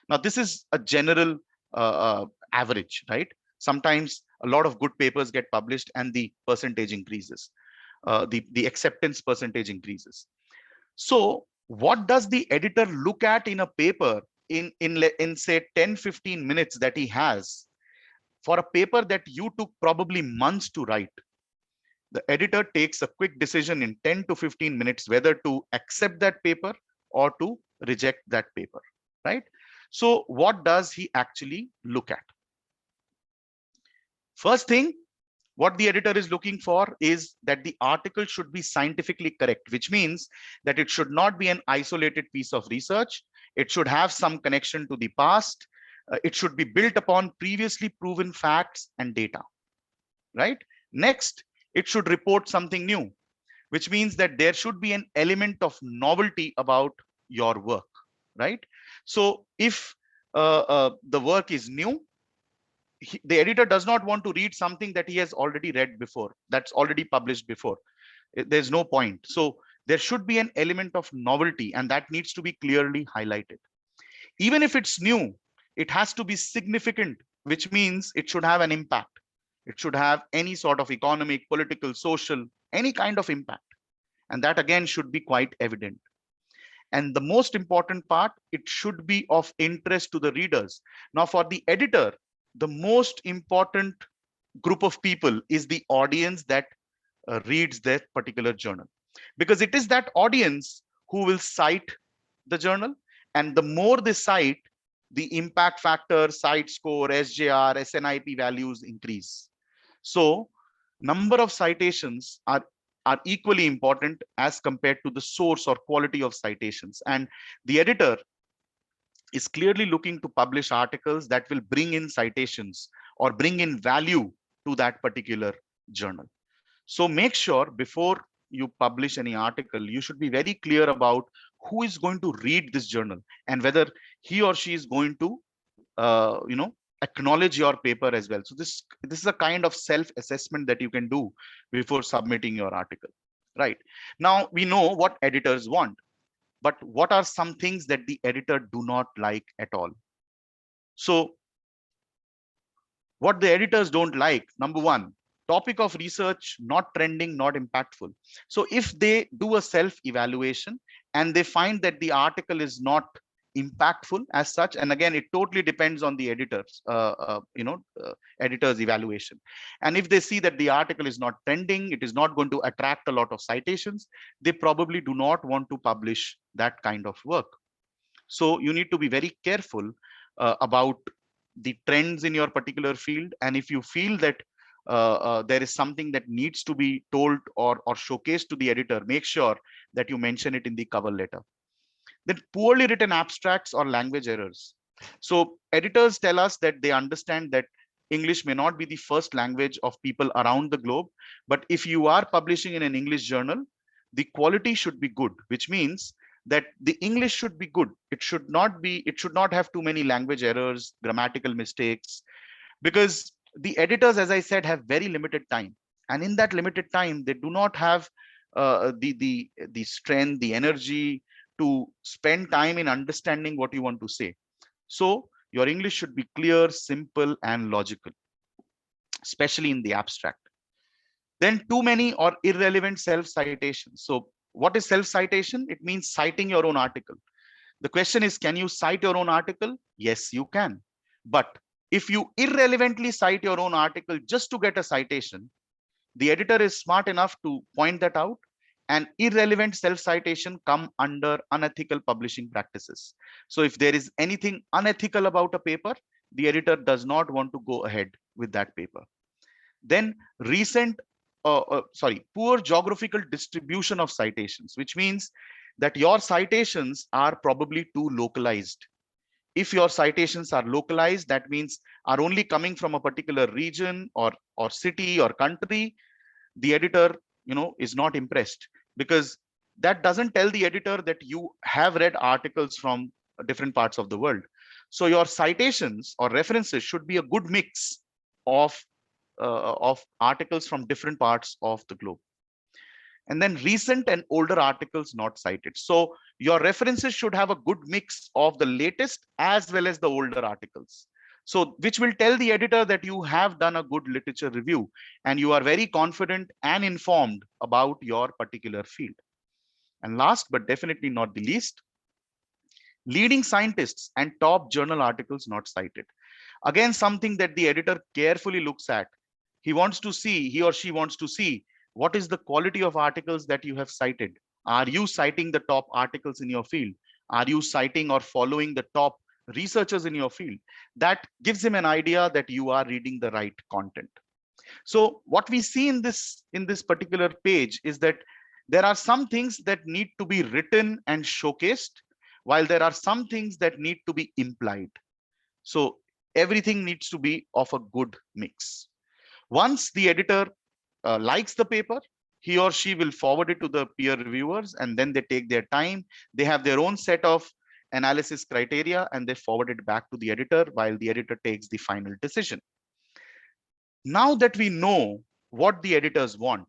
Now, this is a general average, right? Sometimes a lot of good papers get published and the percentage increases, the acceptance percentage increases. So what does the editor look at in a paper in say 10-15 minutes that he has for a paper that you took probably months to write? The editor takes a quick decision in 10 to 15 minutes whether to accept that paper or to reject that paper, right? So what does he actually look at? First thing, what the editor is looking for is that the article should be scientifically correct, which means that it should not be an isolated piece of research. It should have some connection to the past. It should be built upon previously proven facts and data, right? Next, it should report something new, which means that there should be an element of novelty about your work, right? So if the work is new, the editor does not want to read something that he has already read before, that's already published before. There's no point. So there should be an element of novelty, and that needs to be clearly highlighted. Even if it's new, it has to be significant, which means it should have an impact. It should have any sort of economic, political, social, any kind of impact. And that again should be quite evident. And the most important part, it should be of interest to the readers. Now, for the editor, the most important group of people is the audience that reads that particular journal, because it is that audience who will cite the journal. And the more they cite, the impact factor, cite score, SJR, SNIP values increase. So number of citations are equally important as compared to the source or quality of citations. And the editor is clearly looking to publish articles that will bring in citations or bring in value to that particular journal. So make sure before you publish any article, you should be very clear about who is going to read this journal and whether he or she is going to, acknowledge your paper as well. So this is a kind of self-assessment that you can do before submitting your article. Right now, we know what editors want, but what are some things that the editor do not like at all? So what the editors don't like, number one, topic of research not trending, not impactful. So if they do a self-evaluation and they find that the article is not impactful as such, and again it totally depends on the editor's evaluation, and if they see that the article is not trending, it is not going to attract a lot of citations, they probably do not want to publish that kind of work. So you need to be very careful about the trends in your particular field, and if you feel that there is something that needs to be told or showcased to the editor, make sure that you mention it in the cover letter. Then poorly written abstracts or language errors. So editors tell us that they understand that English may not be the first language of people around the globe, but if you are publishing in an English journal, the quality should be good, which means that the English should be good. It should not have too many language errors, grammatical mistakes, because the editors, as I said, have very limited time, and in that limited time they do not have the strength, the energy to spend time in understanding what you want to say. So your English should be clear, simple, and logical, especially in the abstract. Then too many or irrelevant self-citations. So what is self-citation? It means citing your own article. The question is, can you cite your own article? Yes, you can. But if you irrelevantly cite your own article just to get a citation, the editor is smart enough to point that out, and irrelevant self-citation come under unethical publishing practices. So if there is anything unethical about a paper, the editor does not want to go ahead with that paper. Then poor geographical distribution of citations, which means that your citations are probably too localized. If your citations are localized, that means are only coming from a particular region or city or country, the editor is not impressed, because that doesn't tell the editor that you have read articles from different parts of the world. So your citations or references should be a good mix of articles from different parts of the globe. And then recent and older articles not cited. So your references should have a good mix of the latest as well as the older articles. So which will tell the editor that you have done a good literature review and you are very confident and informed about your particular field. And last but definitely not the least, leading scientists and top journal articles not cited. Again, something that the editor carefully looks at. He or she wants to see what is the quality of articles that you have cited. Are you citing the top articles in your field? Are you citing or following the top researchers in your field? That gives him an idea that you are reading the right content. So what we see in this particular page is that there are some things that need to be written and showcased, while there are some things that need to be implied. So everything needs to be of a good mix. Once the editor likes the paper, he or she will forward it to the peer reviewers, and then they take their time. They have their own set of analysis criteria and they forward it back to the editor while the editor takes the final decision. Now that we know what the editors want,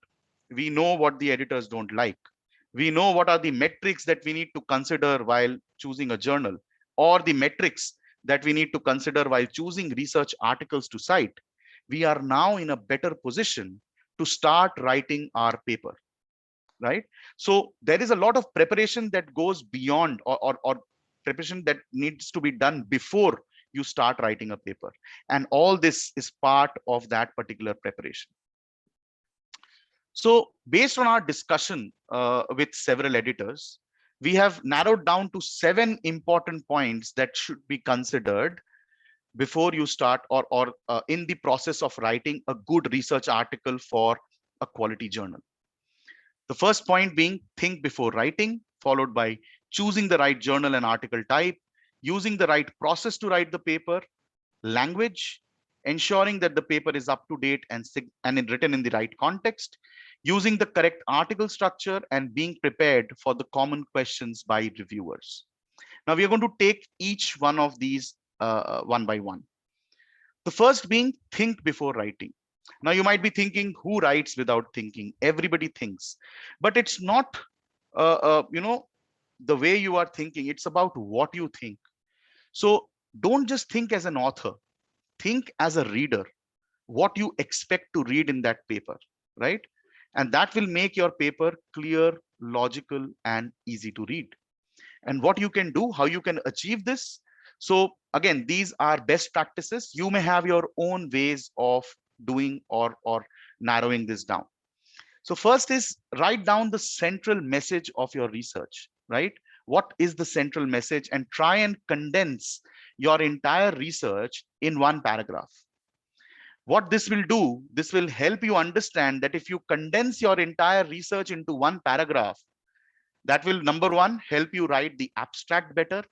we know what the editors don't like, we know what are the metrics that we need to consider while choosing a journal, or the metrics that we need to consider while choosing research articles to cite, we are now in a better position to start writing our paper, right? So there is a lot of preparation that goes beyond or preparation that needs to be done before you start writing a paper. And all this is part of that particular preparation. So based on our discussion with several editors, we have narrowed down to 7 important points that should be considered before you start or in the process of writing a good research article for a quality journal. The first point being think before writing, followed by choosing the right journal and article type, using the right process to write the paper, language, ensuring that the paper is up to date and written in the right context, using the correct article structure, and being prepared for the common questions by reviewers. Now we are going to take each one of these one by one. The first being think before writing. Now you might be thinking, who writes without thinking? Everybody thinks, but it's not, the way you are thinking. It's about what you think. So don't just think as an author, think as a reader, what you expect to read in that paper, right? And that will make your paper clear, logical, and easy to read. And what you can do, how you can achieve this. So again, these are best practices. You may have your own ways of doing or narrowing this down. So first is write down the central message of your research, right? What is the central message, and try and condense your entire research in one paragraph. What this will do, this will help you understand that if you condense your entire research into one paragraph, that will, number one, help you write the abstract better.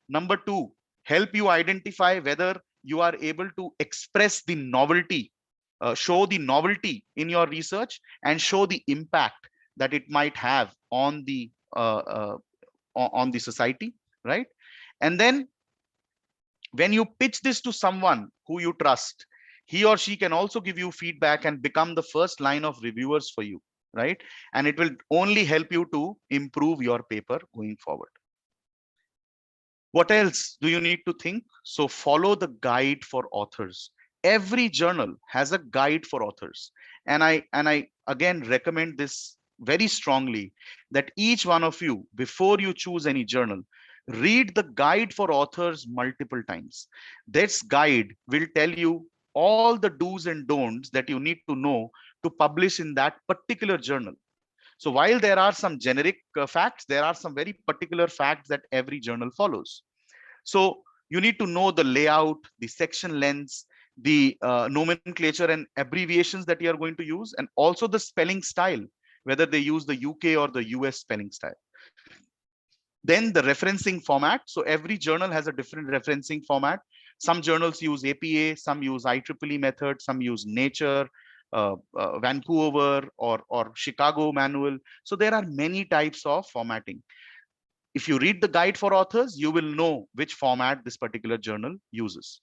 Number two, help you identify whether you are able to express the novelty, show the novelty in your research, and show the impact that it might have on the society, right? And then when you pitch this to someone who you trust, he or she can also give you feedback and become the first line of reviewers for you, right? And it will only help you to improve your paper going forward. What else do you need to think? So follow the guide for authors. Every journal has a guide for authors. And I again recommend this very strongly, that each one of you, before you choose any journal, read the guide for authors multiple times. This guide will tell you all the do's and don'ts that you need to know to publish in that particular journal. So while there are some generic facts, there are some very particular facts that every journal follows. So you need to know the layout, the section lengths, the nomenclature and abbreviations that you are going to use, and also the spelling style, whether they use the UK or the US spelling style. Then the referencing format. So every journal has a different referencing format. Some journals use APA, some use IEEE method, some use Nature, Vancouver or Chicago manual. So there are many types of formatting. If you read the guide for authors, you will know which format this particular journal uses.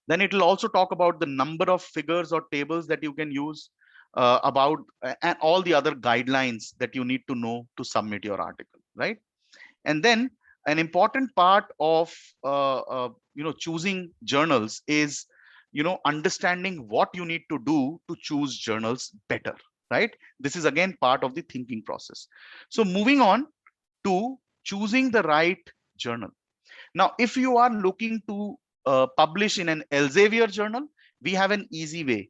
Then it will also talk about the number of figures or tables that you can use, and all the other guidelines that you need to know to submit your article, right? And then an important part of choosing journals is understanding what you need to do to choose journals better, right? This is again part of the thinking process. So moving on to choosing the right journal. Now, if you are looking to publish in an Elsevier journal, we have an easy way.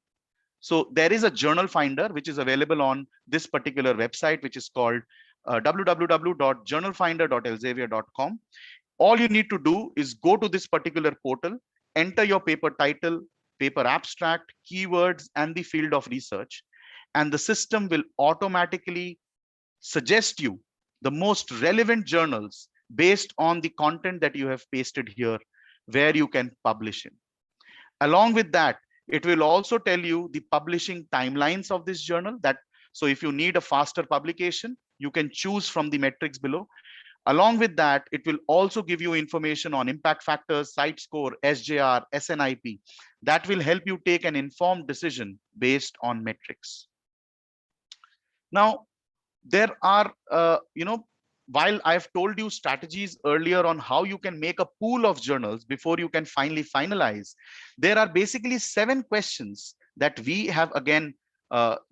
So there is a journal finder which is available on this particular website, which is called www.journalfinder.elsevier.com. All you need to do is go to this particular portal, enter your paper title, paper abstract, keywords, and the field of research, and the system will automatically suggest you the most relevant journals based on the content that you have pasted here, where you can publish in. Along with that, it will also tell you the publishing timelines of this journal. So if you need a faster publication, you can choose from the metrics below. Along with that, it will also give you information on impact factors, site score, SJR, SNIP. That will help you take an informed decision based on metrics. Now, there are, while I've told you strategies earlier on how you can make a pool of journals before you can finally finalize, there are basically 7 questions that we have again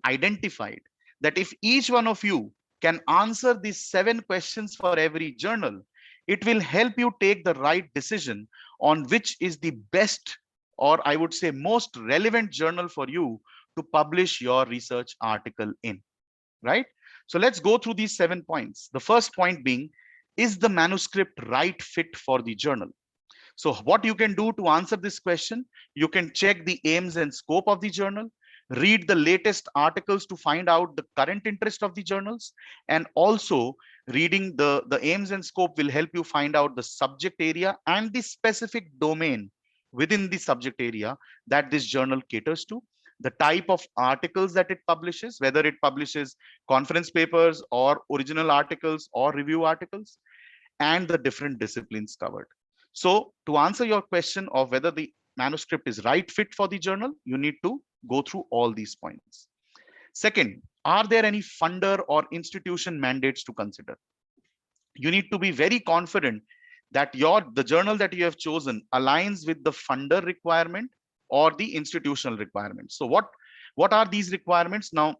identified, that if each one of you can answer these 7 questions for every journal, it will help you take the right decision on which is the best, or I would say most relevant journal for you to publish your research article in, right? So let's go through these 7 points. The first point being, is the manuscript right fit for the journal? So what you can do to answer this question, you can check the aims and scope of the journal. read the latest articles to find out the current interest of the journals, and also reading the aims and scope will help you find out the subject area and the specific domain within the subject area that this journal caters to, the type of articles that it publishes, whether it publishes conference papers or original articles or review articles, and the different disciplines covered. So to answer your question of whether the manuscript is right fit for the journal, you need to go through all these points. Second, are there any funder or institution mandates to consider? You need to be very confident that the journal that you have chosen aligns with the funder requirement or the institutional requirements. So what are these requirements? Now,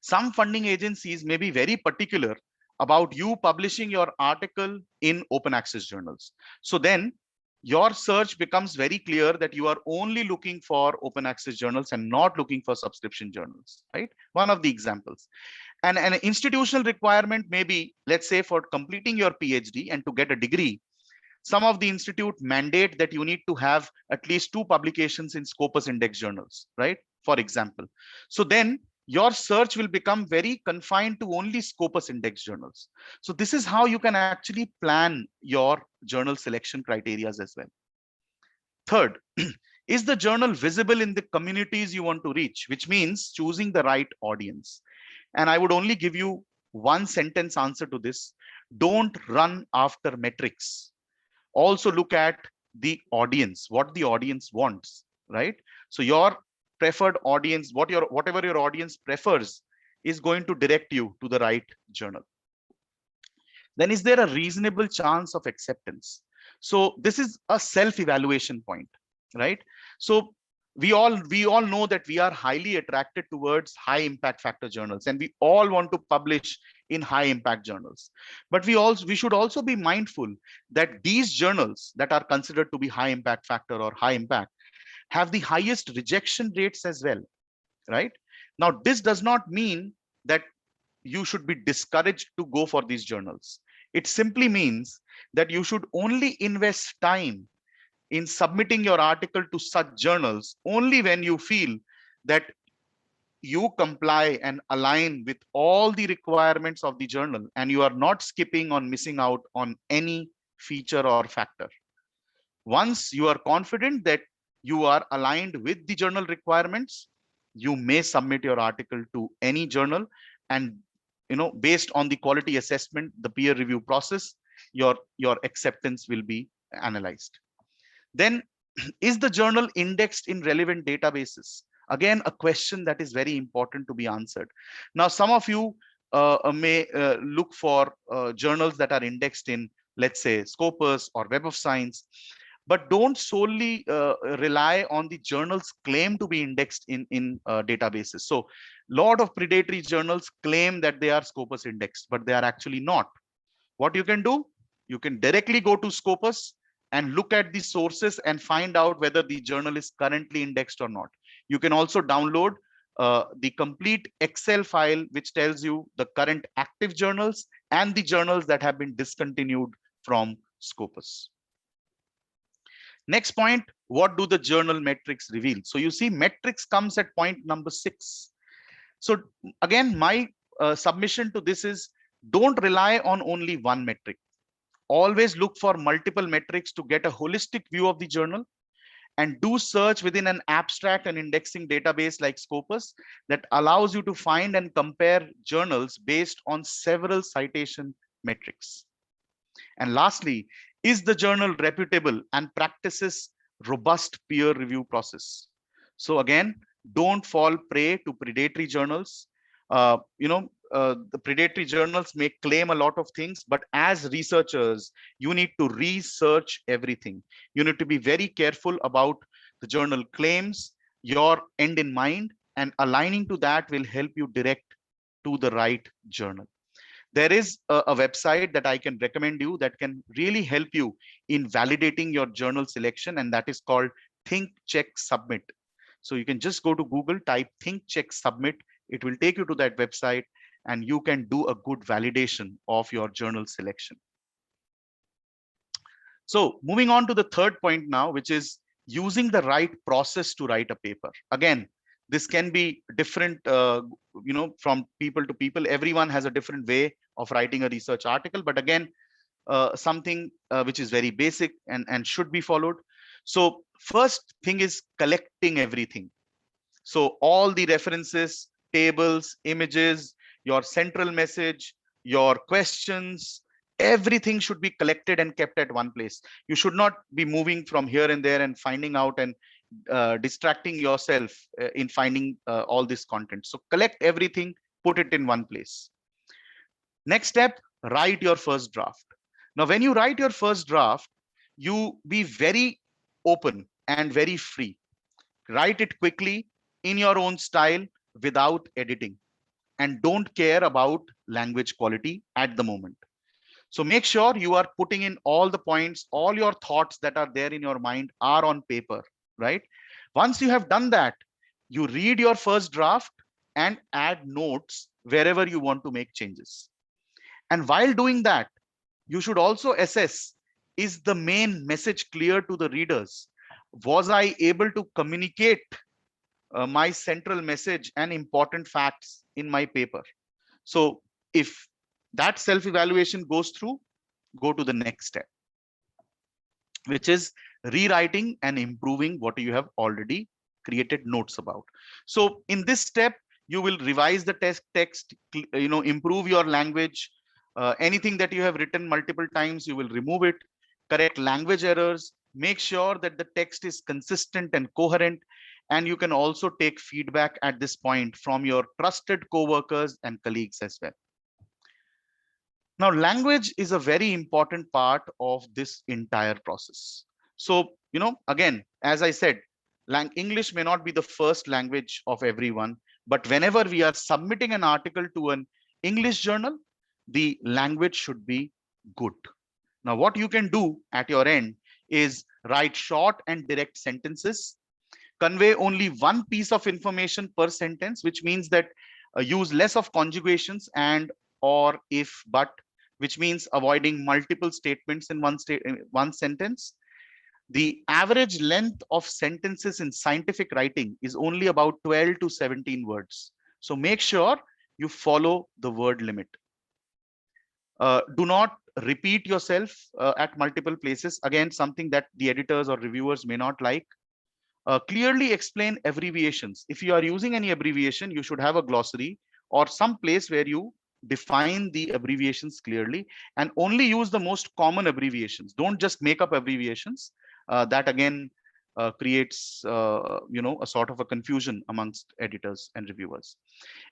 some funding agencies may be very particular about you publishing your article in open access journals. So then your search becomes very clear that you are only looking for open access journals and not looking for subscription journals, right? One of the examples. And an institutional requirement may be, let's say, for completing your PhD and to get a degree, some of the institute mandate that you need to have at least 2 publications in Scopus Index journals, right? For example. So then your search will become very confined to only Scopus Index journals. So this is how you can actually plan your journal selection criteria as well. Third, is the journal visible in the communities you want to reach, which means choosing the right audience. And I would only give you one sentence answer to this. Don't run after metrics. Also look at the audience, what the audience wants, right? So your preferred audience, whatever your audience prefers is going to direct you to the right journal. Then is there a reasonable chance of acceptance? So this is a self-evaluation point, right? So we all know that we are highly attracted towards high impact factor journals, and we all want to publish in high impact journals. But we should also be mindful that these journals that are considered to be high impact factor or high impact have the highest rejection rates as well, right? Now, this does not mean that you should be discouraged to go for these journals. It simply means that you should only invest time in submitting your article to such journals only when you feel that you comply and align with all the requirements of the journal and you are not skipping or missing out on any feature or factor. Once you are confident that you are aligned with the journal requirements, you may submit your article to any journal, and based on the quality assessment, the peer review process, your acceptance will be analyzed. Then, is the journal indexed in relevant databases? Again, a question that is very important to be answered. Now, some of you may look for journals that are indexed in, let's say, Scopus or Web of Science, but don't solely rely on the journal's claim to be indexed in databases. So a lot of predatory journals claim that they are Scopus indexed, but they are actually not. What you can do, you can directly go to Scopus and look at the sources and find out whether the journal is currently indexed or not. You can also download the complete Excel file, which tells you the current active journals and the journals that have been discontinued from Scopus. Next point, what do the journal metrics reveal? So you see metrics comes at point number 6. So again, my submission to this is don't rely on only one metric. Always look for multiple metrics to get a holistic view of the journal, and do search within an abstract and indexing database like Scopus that allows you to find and compare journals based on several citation metrics. And lastly, is the journal reputable and practices robust peer review process? So again, don't fall prey to predatory journals. The predatory journals may claim a lot of things, but as researchers, you need to research everything. You need to be very careful about the journal claims, your end in mind, and aligning to that will help you direct to the right journal. There is a website that I can recommend you that can really help you in validating your journal selection, and that is called Think, Check, Submit. So you can just go to Google, type Think, Check, Submit. It will take you to that website, and you can do a good validation of your journal selection. So moving on to the third point now, which is using the right process to write a paper. Again, This can be different, from people to people. Everyone has a different way of writing a research article, but again, something which is very basic and should be followed. So first thing is collecting everything. So all the references, tables, images, your central message, your questions, everything should be collected and kept at one place. You should not be moving from here and there and finding out and distracting yourself in finding all this content. So collect everything, put it in one place. Next step, write your first draft. Now, when you write your first draft, you be very open and very free. Write it quickly in your own style without editing, and don't care about language quality at the moment. So make sure you are putting in all the points, all your thoughts that are there in your mind are on paper, right? Once you have done that, you read your first draft and add notes wherever you want to make changes. And while doing that, you should also assess, is the main message clear to the readers? Was I able to communicate my central message and important facts in my paper? So if that self-evaluation goes through, go to the next step, which is rewriting and improving what you have already created notes about. So in this step, you will revise the text, improve your language. Anything that you have written multiple times, you will remove it, correct language errors, make sure that the text is consistent and coherent. And you can also take feedback at this point from your trusted co-workers and colleagues as well. Now, language is a very important part of this entire process. So, again, as I said, English may not be the first language of everyone, but whenever we are submitting an article to an English journal, the language should be good. Now, what you can do at your end is write short and direct sentences, convey only one piece of information per sentence, which means that use less of conjugations and or, if, but, which means avoiding multiple statements in one sentence. The average length of sentences in scientific writing is only about 12 to 17 words. So make sure you follow the word limit. Do not repeat yourself at multiple places. Again, something that the editors or reviewers may not like. Clearly explain abbreviations. If you are using any abbreviation, you should have a glossary or some place where you define the abbreviations clearly, and only use the most common abbreviations. Don't just make up abbreviations. That again creates a sort of a confusion amongst editors and reviewers.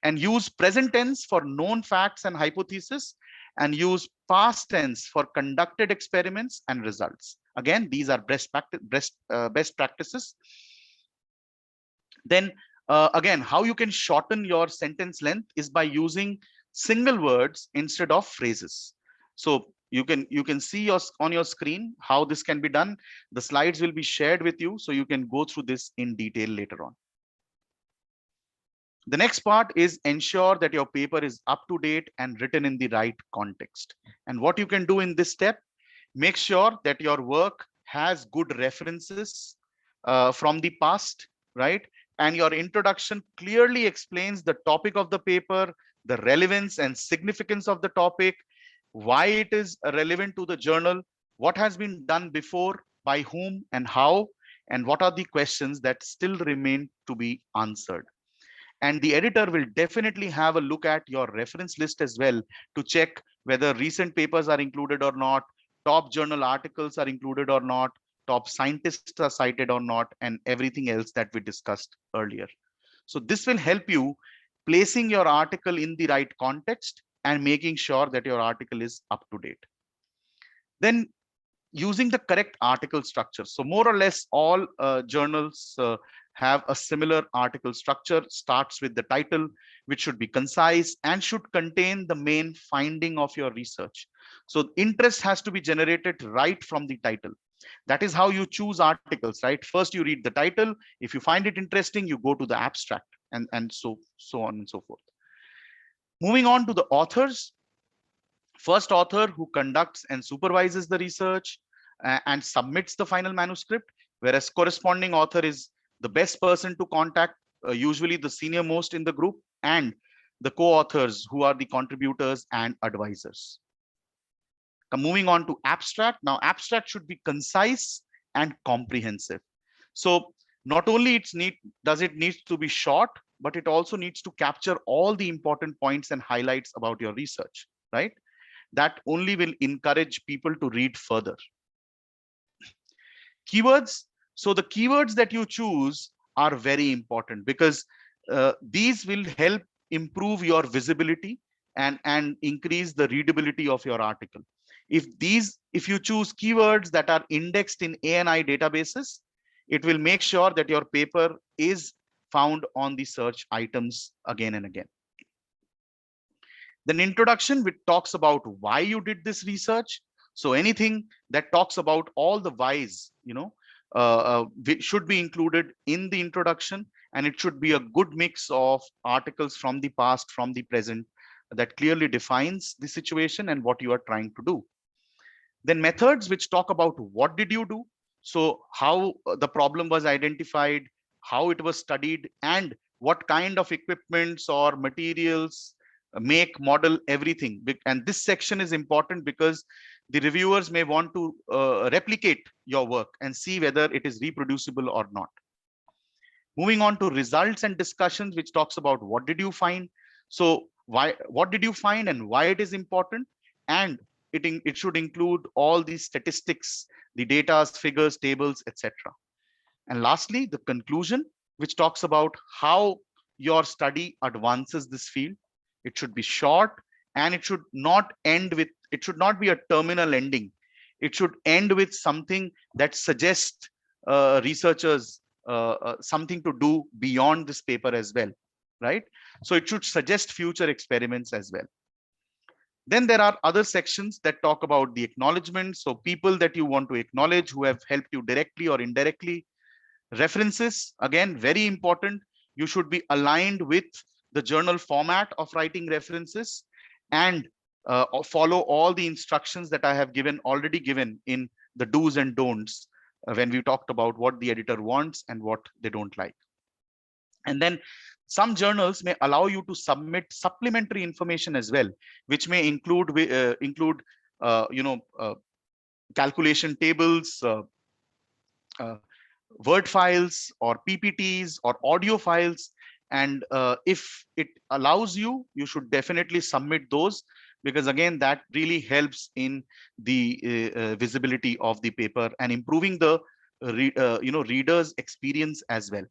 And use present tense for known facts and hypotheses, and use past tense for conducted experiments and results. Again, these are best practices. Then again, how you can shorten your sentence length is by using single words instead of phrases. So you can see on your screen how this can be done. The slides will be shared with you, so you can go through this in detail later on. The next part is ensure that your paper is up to date and written in the right context. And what you can do in this step, make sure that your work has good references from the past, right? And your introduction clearly explains the topic of the paper, the relevance and significance of the topic, why it is relevant to the journal, what has been done before, by whom and how, and what are the questions that still remain to be answered. And the editor will definitely have a look at your reference list as well to check whether recent papers are included or not, top journal articles are included or not, top scientists are cited or not, and everything else that we discussed earlier. So this will help you placing your article in the right context and making sure that your article is up to date. Then using the correct article structure. So more or less all journals have a similar article structure. Starts with the title, which should be concise and should contain the main finding of your research. So interest has to be generated right from the title. That is how you choose articles, right? First, you read the title. If you find it interesting, you go to the abstract, and so on and so forth. Moving on to the authors. First author who conducts and supervises the research and submits the final manuscript, whereas corresponding author is the best person to contact usually the senior most in the group, and the co-authors who are the contributors and advisors. Moving on to abstract. Now, abstract should be concise and comprehensive. So not only does it need to be short, but it also needs to capture all the important points and highlights about your research, right? That only will encourage people to read further. Keywords. So the keywords that you choose are very important because these will help improve your visibility and increase the readability of your article. If you choose keywords that are indexed in ANI databases, it will make sure that your paper is found on the search items again and again. Then introduction, which talks about why you did this research. So anything that talks about all the whys, should be included in the introduction, and it should be a good mix of articles from the past, from the present, that clearly defines the situation and what you are trying to do. Then methods, which talk about what did you do, so how the problem was identified, how it was studied, and what kind of equipments or materials, make, model, everything. And this section is important because the reviewers may want to replicate your work and see whether it is reproducible or not. Moving on to results and discussions, which talks about what did you find, so what did you find and why it is important, and it should include all these statistics, the data, figures, tables, etc. And lastly, the conclusion, which talks about how your study advances this field. It should be short, and it should not be a terminal ending. It should end with something that suggests researchers something to do beyond this paper as well, right? So it should suggest future experiments as well. Then there are other sections that talk about the acknowledgement. So people that you want to acknowledge who have helped you directly or indirectly. References, again, very important. You should be aligned with the journal format of writing references, and follow all the instructions that I have already given in the do's and don'ts when we talked about what the editor wants and what they don't like. And then some journals may allow you to submit supplementary information as well, which may include calculation tables, Word files, or PPTs, or audio files. And if it allows you, you should definitely submit those, because again, that really helps in the visibility of the paper and improving the reader's experience as well.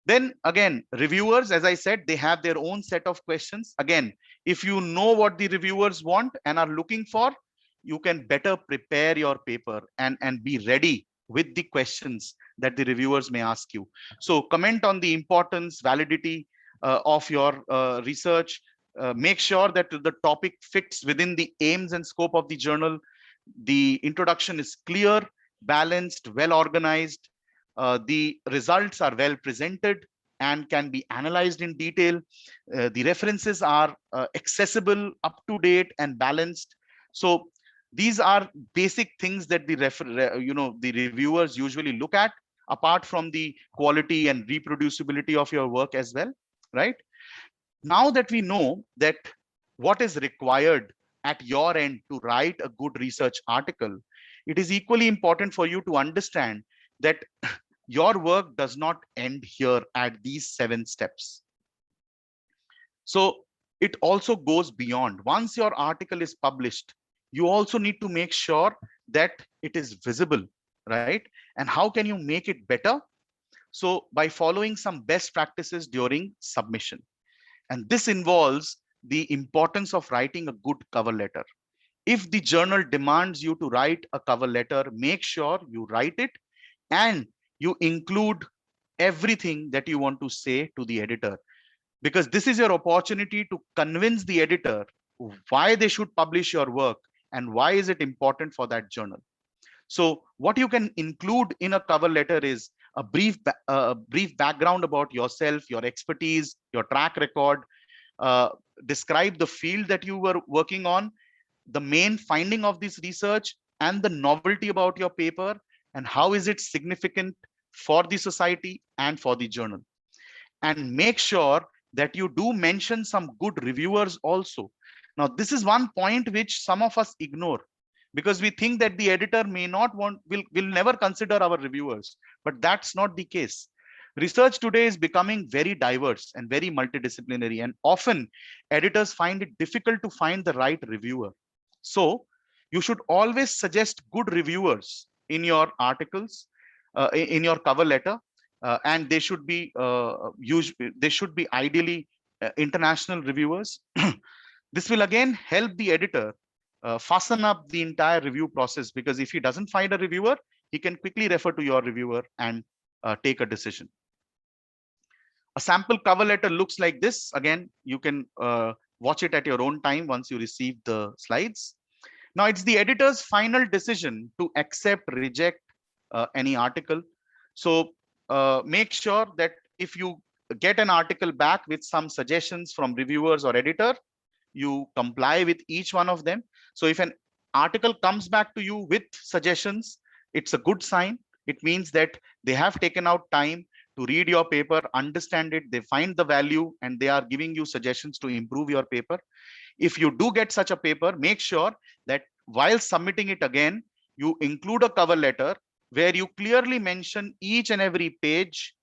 Then again, reviewers, as I said, they have their own set of questions. Again, if you know what the reviewers want and are looking for, you can better prepare your paper and be ready with the questions that the reviewers may ask you. So comment on the importance, validity of your research. Make sure that the topic fits within the aims and scope of the journal. The introduction is clear, balanced, well organized. The results are well presented and can be analyzed in detail. The references are accessible, up to date, and balanced. So these are basic things that the reviewers usually look at, apart from the quality and reproducibility of your work as well, right? Now that we know that what is required at your end to write a good research article, it is equally important for you to understand that your work does not end here at these 7 steps. So it also goes beyond. Once your article is published, you also need to make sure that it is visible, right? And how can you make it better? So by following some best practices during submission. And this involves the importance of writing a good cover letter. If the journal demands you to write a cover letter, make sure you write it and you include everything that you want to say to the editor, because this is your opportunity to convince the editor why they should publish your work and why is it important for that journal. So what you can include in a cover letter is a brief background about yourself, your expertise, your track record, describe the field that you were working on, the main finding of this research, and the novelty about your paper, and how is it significant for the society and for the journal. And make sure that you do mention some good reviewers also. Now, this is one point which some of us ignore, because we think that the editor may not will never consider our reviewers, but that's not the case. Research today is becoming very diverse and very multidisciplinary, and often editors find it difficult to find the right reviewer. So you should always suggest good reviewers in your articles, in your cover letter, and they should be ideally international reviewers. This will again help the editor fasten up the entire review process, because if he doesn't find a reviewer, he can quickly refer to your reviewer and take a decision. A sample cover letter looks like this. Again, you can watch it at your own time once you receive the slides. Now, it's the editor's final decision to accept, reject any article. So make sure that if you get an article back with some suggestions from reviewers or editor, you comply with each one of them. So if an article comes back to you with suggestions, it's a good sign. It means that they have taken out time to read your paper, understand it, they find the value, and they are giving you suggestions to improve your paper. If you do get such a paper, make sure that while submitting it again, you include a cover letter where you clearly mention each and every page,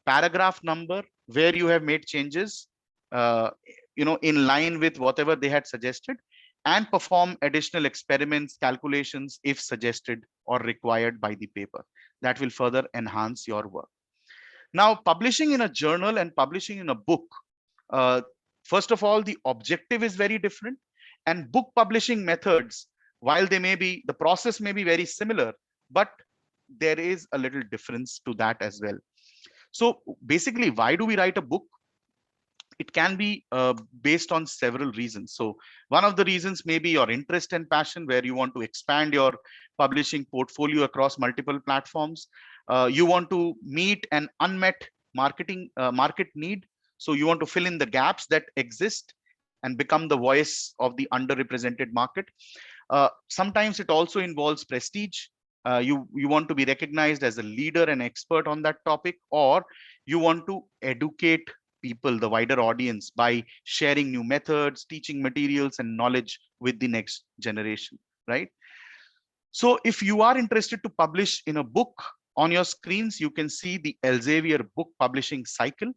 paragraph number, where you have made changes, in line with whatever they had suggested, and perform additional experiments, calculations, if suggested or required by the paper. That will further enhance your work. Now, publishing in a journal and publishing in a book, first of all, the objective is very different, and book publishing methods, while the process may be very similar, but there is a little difference to that as well. So basically, why do we write a book? It can be based on several reasons. So one of the reasons may be your interest and passion, where you want to expand your publishing portfolio across multiple platforms. You want to meet an unmet market need. So you want to fill in the gaps that exist and become the voice of the underrepresented market. Sometimes it also involves prestige. You want to be recognized as a leader and expert on that topic, or you want to educate people, the wider audience, by sharing new methods, teaching materials and knowledge with the next generation, right? So if you are interested to publish in a book, on your screens, you can see the Elsevier book publishing cycle.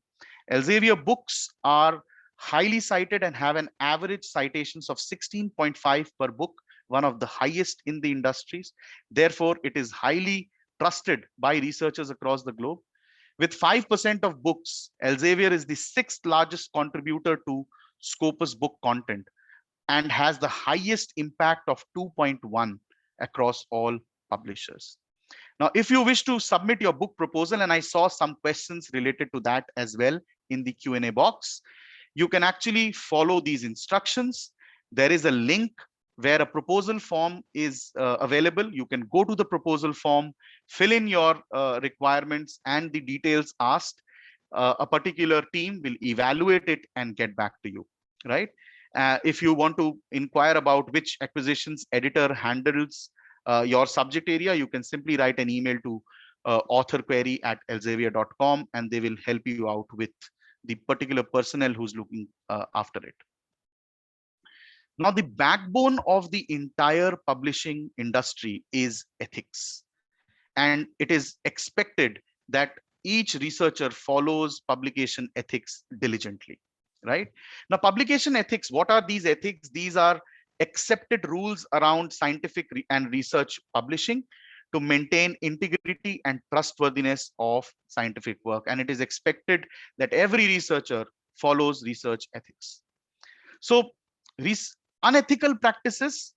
Elsevier books are highly cited and have an average citations of 16.5 per book, one of the highest in the industries. Therefore, it is highly trusted by researchers across the globe. With 5% of books, Elsevier is the 6th largest contributor to Scopus book content and has the highest impact of 2.1 across all publishers. Now, if you wish to submit your book proposal, and I saw some questions related to that as well in the Q&A box, you can actually follow these instructions. There is a link where a proposal form is available. You can go to the proposal form, fill in your requirements and the details asked. A particular team will evaluate it and get back to you, right? If you want to inquire about which acquisitions editor handles your subject area, you can simply write an email to authorquery@elsevier.com, and they will help you out with the particular personnel who's looking after it. Now, the backbone of the entire publishing industry is ethics, and it is expected that each researcher follows publication ethics diligently, right? Now, publication ethics, what are these ethics? These are accepted rules around scientific and research publishing to maintain integrity and trustworthiness of scientific work. And it is expected that every researcher follows research ethics. So unethical practices,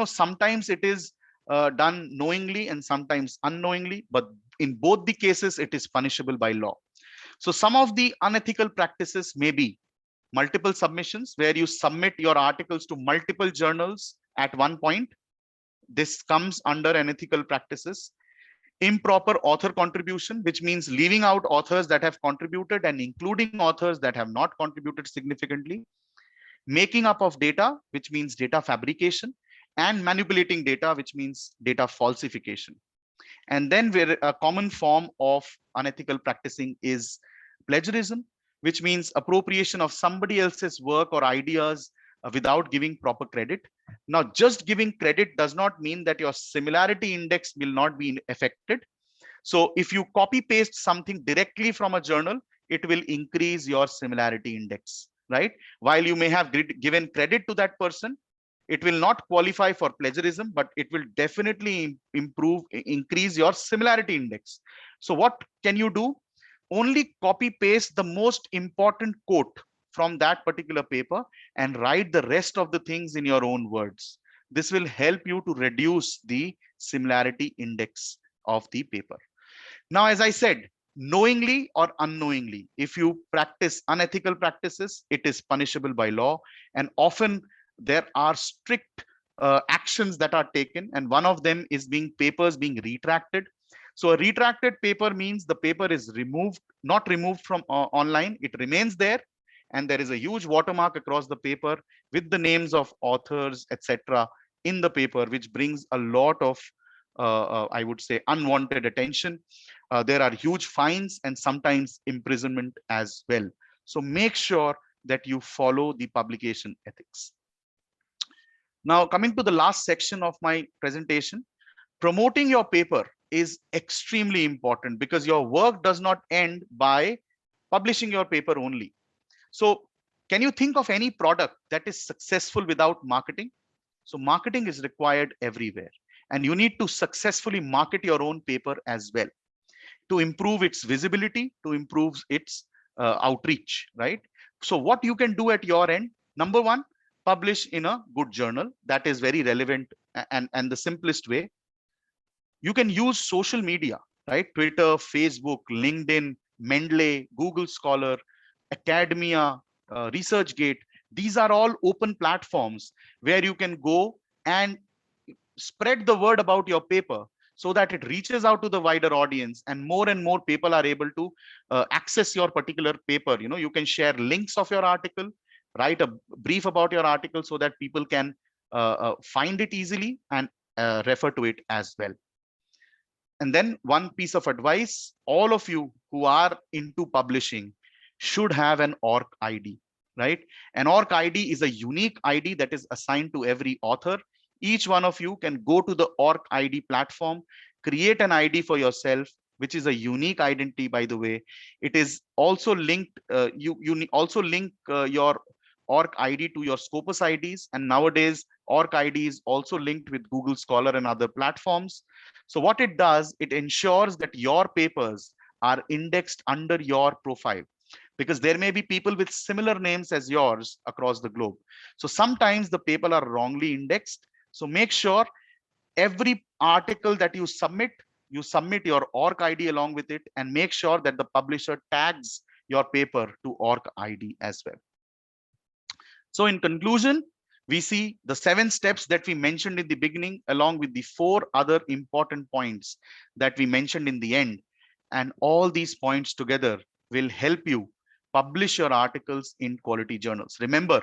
sometimes it is done knowingly and sometimes unknowingly, but in both the cases, it is punishable by law. So some of the unethical practices may be multiple submissions, where you submit your articles to multiple journals at one point. This comes under unethical practices. Improper author contribution, which means leaving out authors that have contributed and including authors that have not contributed significantly. Making up of data, which means data fabrication, and manipulating data, which means data falsification. And then a common form of unethical practicing is plagiarism, which means appropriation of somebody else's work or ideas without giving proper credit. Now, just giving credit does not mean that your similarity index will not be affected. So if you copy paste something directly from a journal, it will increase your similarity index, right? While you may have given credit to that person, it will not qualify for plagiarism, but it will definitely increase your similarity index. So what can you do? Only copy paste the most important quote from that particular paper and write the rest of the things in your own words. This will help you to reduce the similarity index of the paper. Now, as I said, knowingly or unknowingly, if you practice unethical practices, it is punishable by law. And often there are strict actions that are taken. And one of them is papers being retracted. So a retracted paper means the paper is removed, not removed from online. It remains there. And there is a huge watermark across the paper with the names of authors, etc. in the paper, which brings a lot of, I would say, unwanted attention. There are huge fines and sometimes imprisonment as well. So make sure that you follow the publication ethics. Now, coming to the last section of my presentation, promoting your paper is extremely important because your work does not end by publishing your paper only. So can you think of any product that is successful without marketing? So marketing is required everywhere, and you need to successfully market your own paper as well to improve its visibility, to improve its outreach, right? So what you can do at your end, number one, publish in a good journal that is very relevant and the simplest way. You can use social media, right? Twitter, Facebook, LinkedIn, Mendeley, Google Scholar, Academia, ResearchGate. These are all open platforms where you can go and spread the word about your paper so that it reaches out to the wider audience and more people are able to access your particular paper. You know, you can share links of your article, write a brief about your article so that people can find it easily and refer to it as well. And then one piece of advice, all of you who are into publishing should have an ORC ID, right? An ORC ID is a unique ID that is assigned to every author. Each one of you can go to the ORC ID platform, create an ID for yourself, which is a unique identity, by the way. It is also linked, you also link your ORC ID to your Scopus IDs. And nowadays, ORC ID is also linked with Google Scholar and other platforms. So what it does, it ensures that your papers are indexed under your profile, because there may be people with similar names as yours across the globe. So sometimes the paper are wrongly indexed. So make sure every article that you submit your ORC ID along with it, and make sure that the publisher tags your paper to ORC ID as well. So in conclusion, we see the 7 steps that we mentioned in the beginning, along with the 4 other important points that we mentioned in the end. And all these points together will help you publish your articles in quality journals. Remember,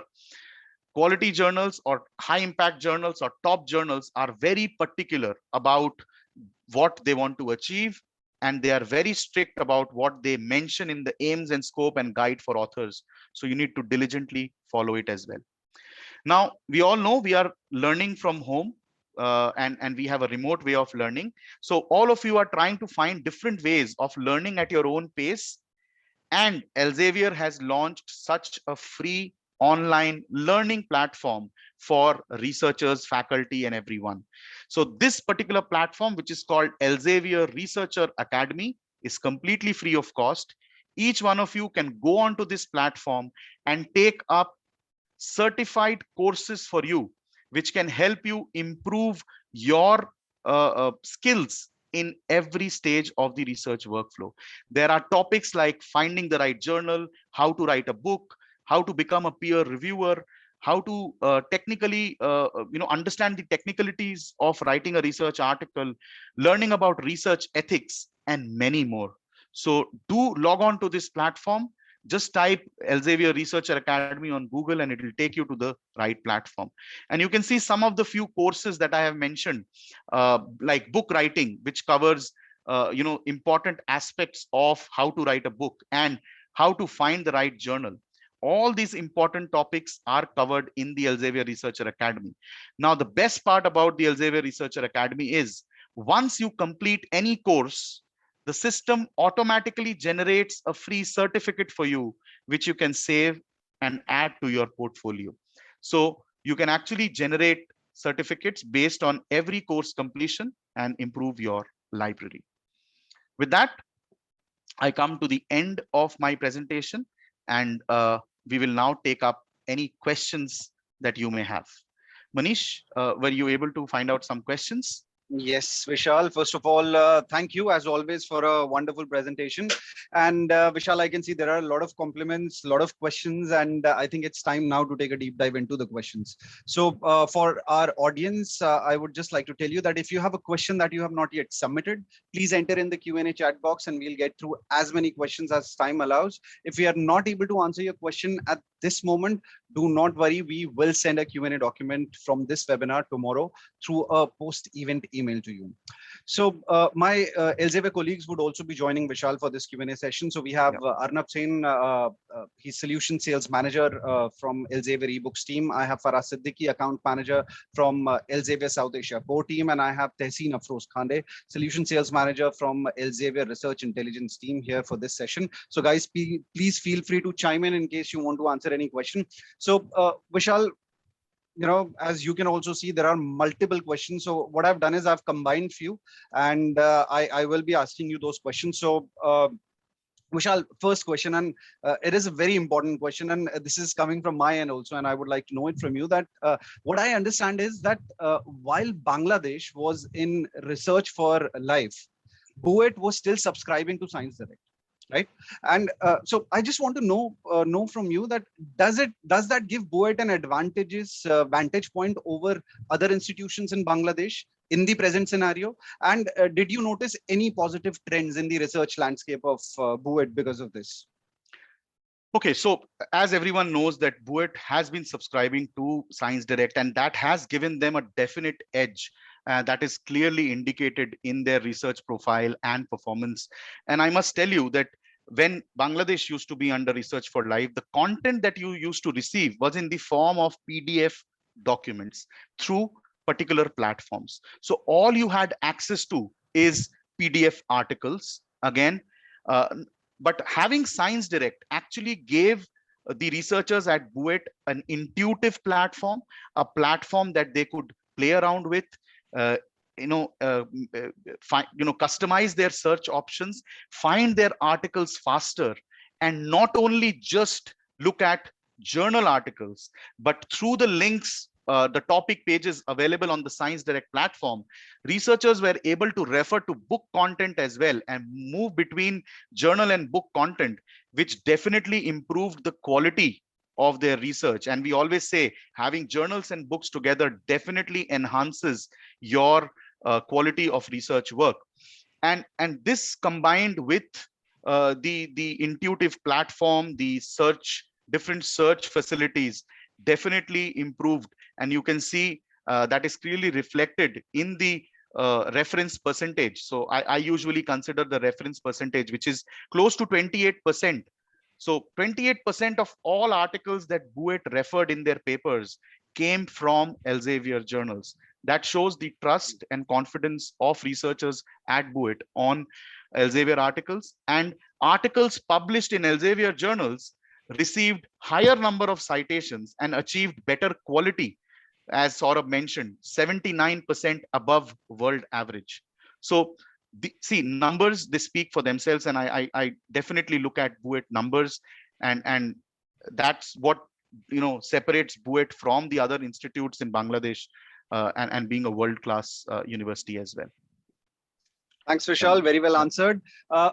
quality journals or high impact journals or top journals are very particular about what they want to achieve, and they are very strict about what they mention in the aims and scope and guide for authors. So you need to diligently follow it as well. Now, we all know we are learning from home and we have a remote way of learning. So all of you are trying to find different ways of learning at your own pace. And Elsevier has launched such a free online learning platform for researchers, faculty, and everyone. So this particular platform, which is called Elsevier Researcher Academy, is completely free of cost. Each one of you can go onto this platform and take up certified courses for you, which can help you improve your skills in every stage of the research workflow. There are topics like finding the right journal, how to write a book, how to become a peer reviewer, how to technically understand the technicalities of writing a research article, learning about research ethics, and many more. So do log on to this platform. Just type Elsevier Researcher Academy on Google and it will take you to the right platform. And you can see some of the few courses that I have mentioned, like book writing, which covers important aspects of how to write a book and how to find the right journal. All these important topics are covered in the Elsevier Researcher Academy. Now, the best part about the Elsevier Researcher Academy is once you complete any course, the system automatically generates a free certificate for you, which you can save and add to your portfolio. So you can actually generate certificates based on every course completion and improve your library. With that, I come to the end of my presentation, and we will now take up any questions that you may have. Manish, were you able to find out some questions? Yes, Vishal, first of all, thank you as always for a wonderful presentation. And Vishal, I can see there are a lot of compliments, a lot of questions, and I think it's time now to take a deep dive into the questions. So for our audience, I would just like to tell you that if you have a question that you have not yet submitted, please enter in the Q&A chat box and we'll get through as many questions as time allows. If we are not able to answer your question at this moment, do not worry, we will send a Q&A document from this webinar tomorrow through a post-event email to you. So my Elsevier colleagues would also be joining Vishal for this Q&A session. So we have Arnab Sen, he's Solution Sales Manager from Elsevier eBooks team. I have Faraz Siddiqui, Account Manager from Elsevier South Asia Core team. And I have Tehseen Afroz Khande, Solution Sales Manager from Elsevier Research Intelligence team here for this session. So guys, please feel free to chime in case you want to answer any question. So Vishal, as you can also see, there are multiple questions. So what I've done is I've combined few and I will be asking you those questions. So Vishal, first question, and it is a very important question, and this is coming from my end also, and I would like to know it from you that what I understand is that while Bangladesh was in Research for Life, BUET was still subscribing to Science Direct. Right, and so I just want to know from you that does that give BUET an vantage point over other institutions in Bangladesh in the present scenario? And did you notice any positive trends in the research landscape of BUET because of this? Okay, so as everyone knows that BUET has been subscribing to Science Direct, and that has given them a definite edge that is clearly indicated in their research profile and performance. And I must tell you that when Bangladesh used to be under Research for Life, the content that you used to receive was in the form of PDF documents through particular platforms. So all you had access to is PDF articles again. But having Science Direct actually gave the researchers at BUET an intuitive platform, a platform that they could play around with, customize their search options, find their articles faster, and not only just look at journal articles, but through the links, the topic pages available on the Science Direct platform, researchers were able to refer to book content as well and move between journal and book content, which definitely improved the quality of their research. And we always say having journals and books together definitely enhances your quality of research work. And this combined with the intuitive platform, the different search facilities definitely improved. And you can see that is clearly reflected in the reference percentage. So I usually consider the reference percentage, which is close to 28%. So 28% of all articles that BUET referred in their papers came from Elsevier journals. That shows the trust and confidence of researchers at BUET on Elsevier articles. And articles published in Elsevier journals received higher number of citations and achieved better quality, as Saurabh mentioned, 79% above world average. So see, numbers, they speak for themselves, and I definitely look at BUET numbers, and that's what separates BUET from the other institutes in Bangladesh, and being a world-class university as well. Thanks, Vishal. Very well answered.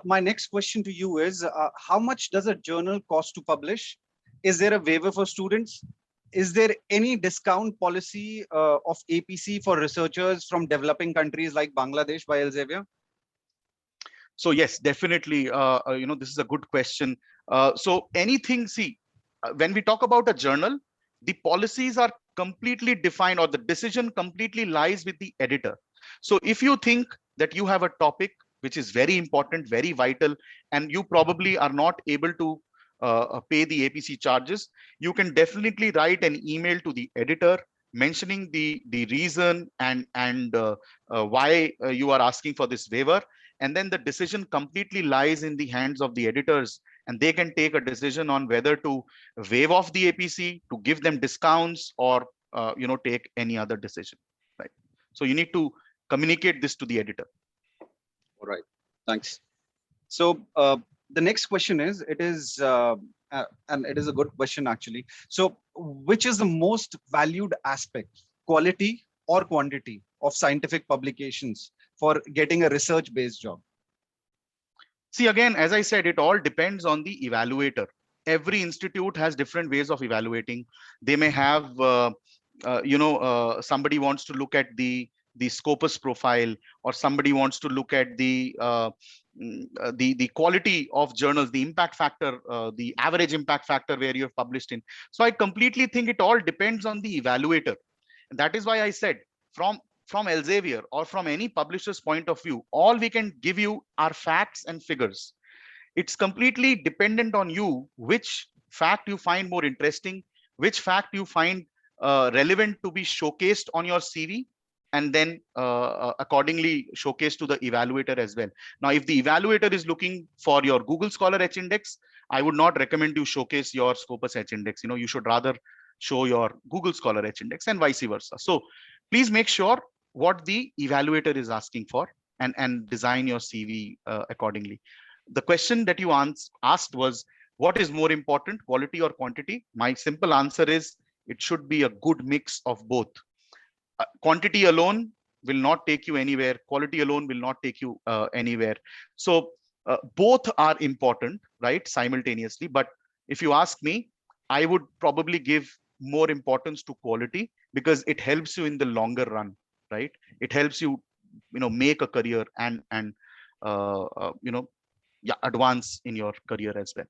My next question to you is, how much does a journal cost to publish? Is there a waiver for students? Is there any discount policy of APC for researchers from developing countries like Bangladesh by Elsevier? So yes, definitely, this is a good question. So anything, see, when we talk about a journal, the policies are completely defined, or the decision completely lies with the editor. So if you think that you have a topic which is very important, very vital, and you probably are not able to pay the APC charges, you can definitely write an email to the editor mentioning the reason and why you are asking for this waiver. And then the decision completely lies in the hands of the editors, and they can take a decision on whether to waive off the APC, to give them discounts, or take any other decision, right? So you need to communicate this to the editor. All right, thanks. So the next question is, and it is a good question actually. So which is the most valued aspect, quality or quantity of scientific publications for getting a research-based job? See, again, as I said, it all depends on the evaluator. Every institute has different ways of evaluating. They may have, somebody wants to look at the Scopus profile, or somebody wants to look at the quality of journals, the impact factor, the average impact factor where you have published in. So I completely think it all depends on the evaluator. And that is why I said, from Elsevier or from any publisher's point of view, all we can give you are facts and figures. It's completely dependent on you, which fact you find more interesting, which fact you find relevant to be showcased on your CV, and then accordingly showcased to the evaluator as well. Now, if the evaluator is looking for your Google Scholar H index, I would not recommend you showcase your Scopus H index. You should rather show your Google Scholar H index, and vice versa. So please make sure what the evaluator is asking for, and design your CV accordingly. The question that you asked was, what is more important, quality or quantity? My simple answer is, it should be a good mix of both. Quantity alone will not take you anywhere. Quality alone will not take you anywhere. So both are important, right, simultaneously. But if you ask me, I would probably give more importance to quality, because it helps you in the longer run, right? It helps you, make a career and advance in your career as well.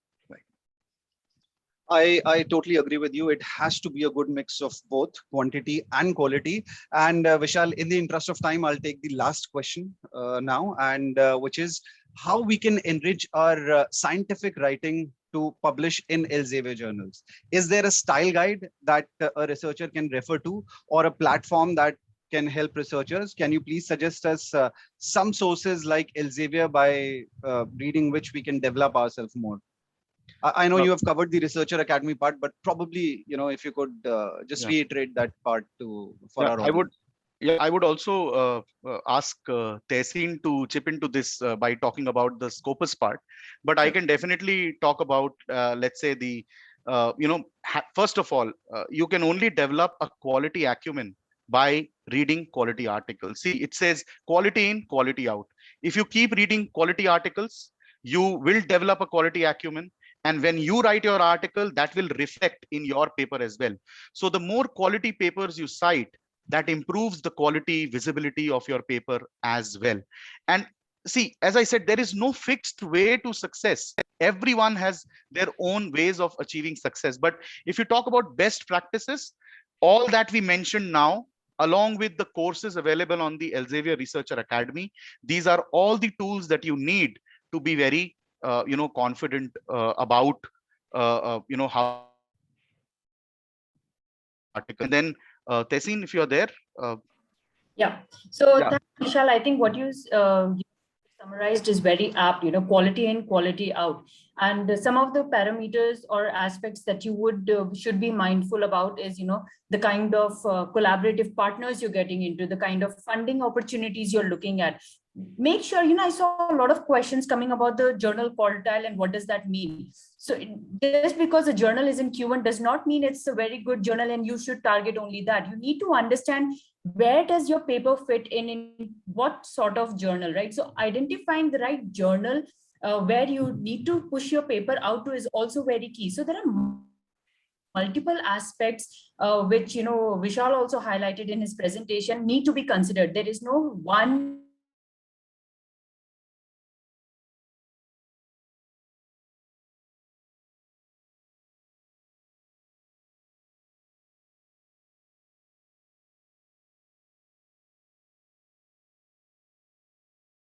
I totally agree with you. It has to be a good mix of both quantity and quality. And Vishal, in the interest of time, I'll take the last question now, and which is how we can enrich our scientific writing to publish in Elsevier journals. Is there a style guide that a researcher can refer to, or a platform that can help researchers? Can you please suggest us some sources like Elsevier, by reading which we can develop ourselves more? I know you have covered the Researcher Academy part, but probably, if you could just reiterate that part for our audience. I would also ask Tehseen to chip into this by talking about the Scopus part, but I can definitely talk about, let's say, first of all, you can only develop a quality acumen by reading quality articles. See, it says quality in, quality out. If you keep reading quality articles, you will develop a quality acumen. And when you write your article, that will reflect in your paper as well. So the more quality papers you cite, that improves the quality, visibility of your paper as well. And see, as I said, there is no fixed way to success. Everyone has their own ways of achieving success. But if you talk about best practices, all that we mentioned now, along with the courses available on the Elsevier Researcher Academy, these are all the tools that you need to be very confident about how article. And then Tehseen, if you're there. Yeah. So thanks, Vishal. I think what you summarized is very apt, quality in, quality out. And some of the parameters or aspects that you should be mindful about is, the kind of collaborative partners you're getting into, the kind of funding opportunities you're looking at. Make sure, I saw a lot of questions coming about the journal quartile and what does that mean? So just because a journal is in Q1 does not mean it's a very good journal and you should target only that. You need to understand where does your paper fit in what sort of journal, right? So identifying the right journal where you need to push your paper out to is also very key. So there are multiple aspects which, Vishal also highlighted in his presentation, need to be considered. There is no one